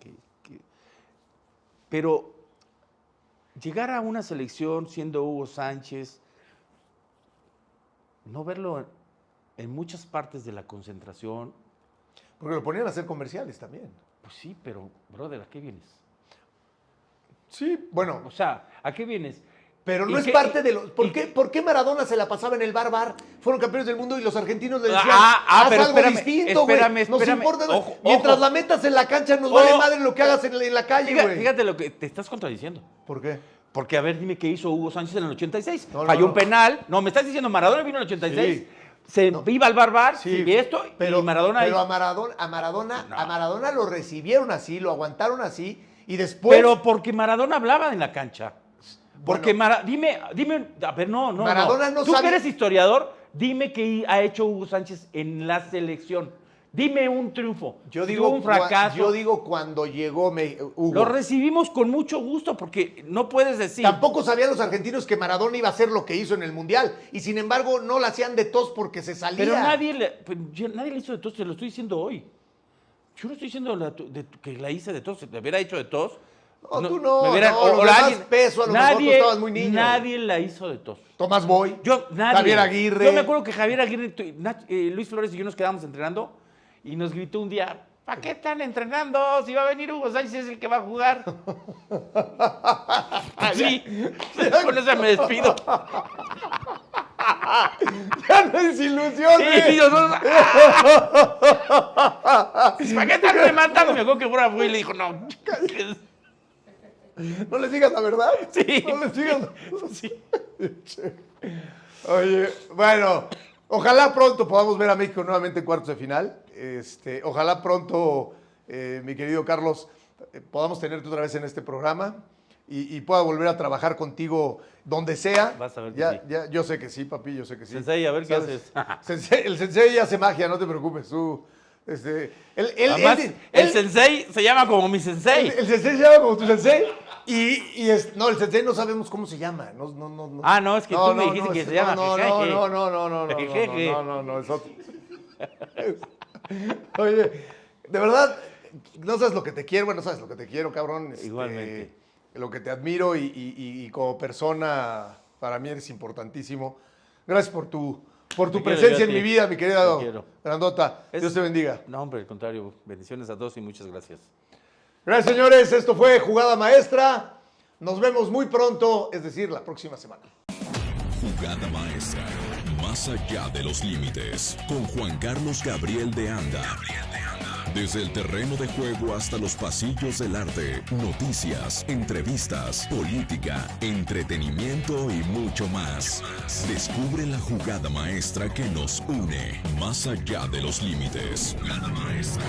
S3: Pero llegar a una selección siendo Hugo Sánchez, no verlo en muchas partes de la concentración.
S2: Porque lo ponían a hacer comerciales también.
S3: Pues sí, pero, brother, ¿a qué vienes?
S2: Sí, bueno.
S3: O sea, ¿a qué vienes?
S2: Pero no es parte de los... ¿Por qué Maradona se la pasaba en el bar? Fueron campeones del mundo y los argentinos le decían, haz
S3: pero
S2: algo distinto, güey. Nos importa,
S3: ojo,
S2: mientras la metas en la cancha, nos vale madre lo que hagas en la calle, güey.
S3: Fíjate lo que te estás contradiciendo.
S2: ¿Por qué?
S3: Porque, a ver, dime qué hizo Hugo Sánchez en el 86. Falló un penal. No, me estás diciendo, Maradona vino en el 86. Sí. Iba al bar, y esto,
S2: pero,
S3: y Maradona...
S2: Pero a Maradona lo recibieron así, lo aguantaron así, y después...
S3: Pero porque Maradona hablaba en la cancha. Porque dime, a ver,
S2: Maradona no
S3: Tú
S2: sabe...
S3: que eres historiador, dime qué ha hecho Hugo Sánchez en la selección. Dime un triunfo.
S2: Yo digo
S3: un fracaso.
S2: Yo digo cuando llegó Hugo.
S3: Lo recibimos con mucho gusto porque no puedes decir...
S2: Tampoco sabían los argentinos que Maradona iba a hacer lo que hizo en el Mundial. Y sin embargo no la hacían de tos porque se salía.
S3: Pero nadie le hizo de tos, te lo estoy diciendo hoy. Yo no estoy diciendo que la hice de tos, si te hubiera hecho de tos...
S2: No, tú no. Los peso, a lo mejor tú estabas muy niño.
S3: Nadie la hizo de tos.
S2: Tomás Boy,
S3: nadie.
S2: Javier Aguirre.
S3: Yo me acuerdo que Javier Aguirre, Luis Flores y yo nos quedábamos entrenando y nos gritó un día, ¿para qué están entrenando? Si va a venir Hugo Sánchez es el que va a jugar. Sí, con eso me despido.
S2: Ya no es ilusión.
S3: Sí, ¿para qué están remantando? Me acuerdo que fuera fue y le dijo, no.
S2: ¿No les digas la verdad?
S3: Sí.
S2: No les digas.
S3: Sí.
S2: Oye, bueno, ojalá pronto podamos ver a México nuevamente en cuartos de final. Ojalá pronto, mi querido Carlos, podamos tenerte otra vez en este programa y pueda volver a trabajar contigo donde sea.
S3: Vas a ver que
S2: ya,
S3: sí.
S2: ya, yo sé que sí, papi, yo sé que sí.
S3: Sensei, a ver qué
S2: ¿Sabes?
S3: haces.
S2: El sensei hace magia, no te preocupes. Tú,
S3: Además, el sensei se llama como mi sensei.
S2: El sensei se llama como tu sensei. No, el sensei no sabemos cómo se llama. No.
S3: Ah, no, es que tú me dijiste que se llama Jejeje.
S2: No, es otro. Oye, de verdad, no sabes lo que te quiero, bueno, sabes lo que te quiero, cabrón.
S3: Igualmente.
S2: Lo que te admiro y como persona, para mí eres importantísimo. Gracias por tu
S3: quiero
S2: presencia
S3: yo a
S2: en
S3: ti.
S2: mi vida, mi querido
S3: Te quiero.
S2: Grandota. Dios te bendiga.
S3: No, hombre, al contrario. Bendiciones a todos y muchas gracias.
S2: Gracias, señores. Esto fue Jugada Maestra. Nos vemos muy pronto, es decir, la próxima semana.
S1: Jugada maestra, más allá de los límites, con Juan Carlos Gabriel de Anda. Desde el terreno de juego hasta los pasillos del arte, noticias, entrevistas, política, entretenimiento y mucho más. Descubre la jugada maestra que nos une, más allá de los límites. Jugada maestra.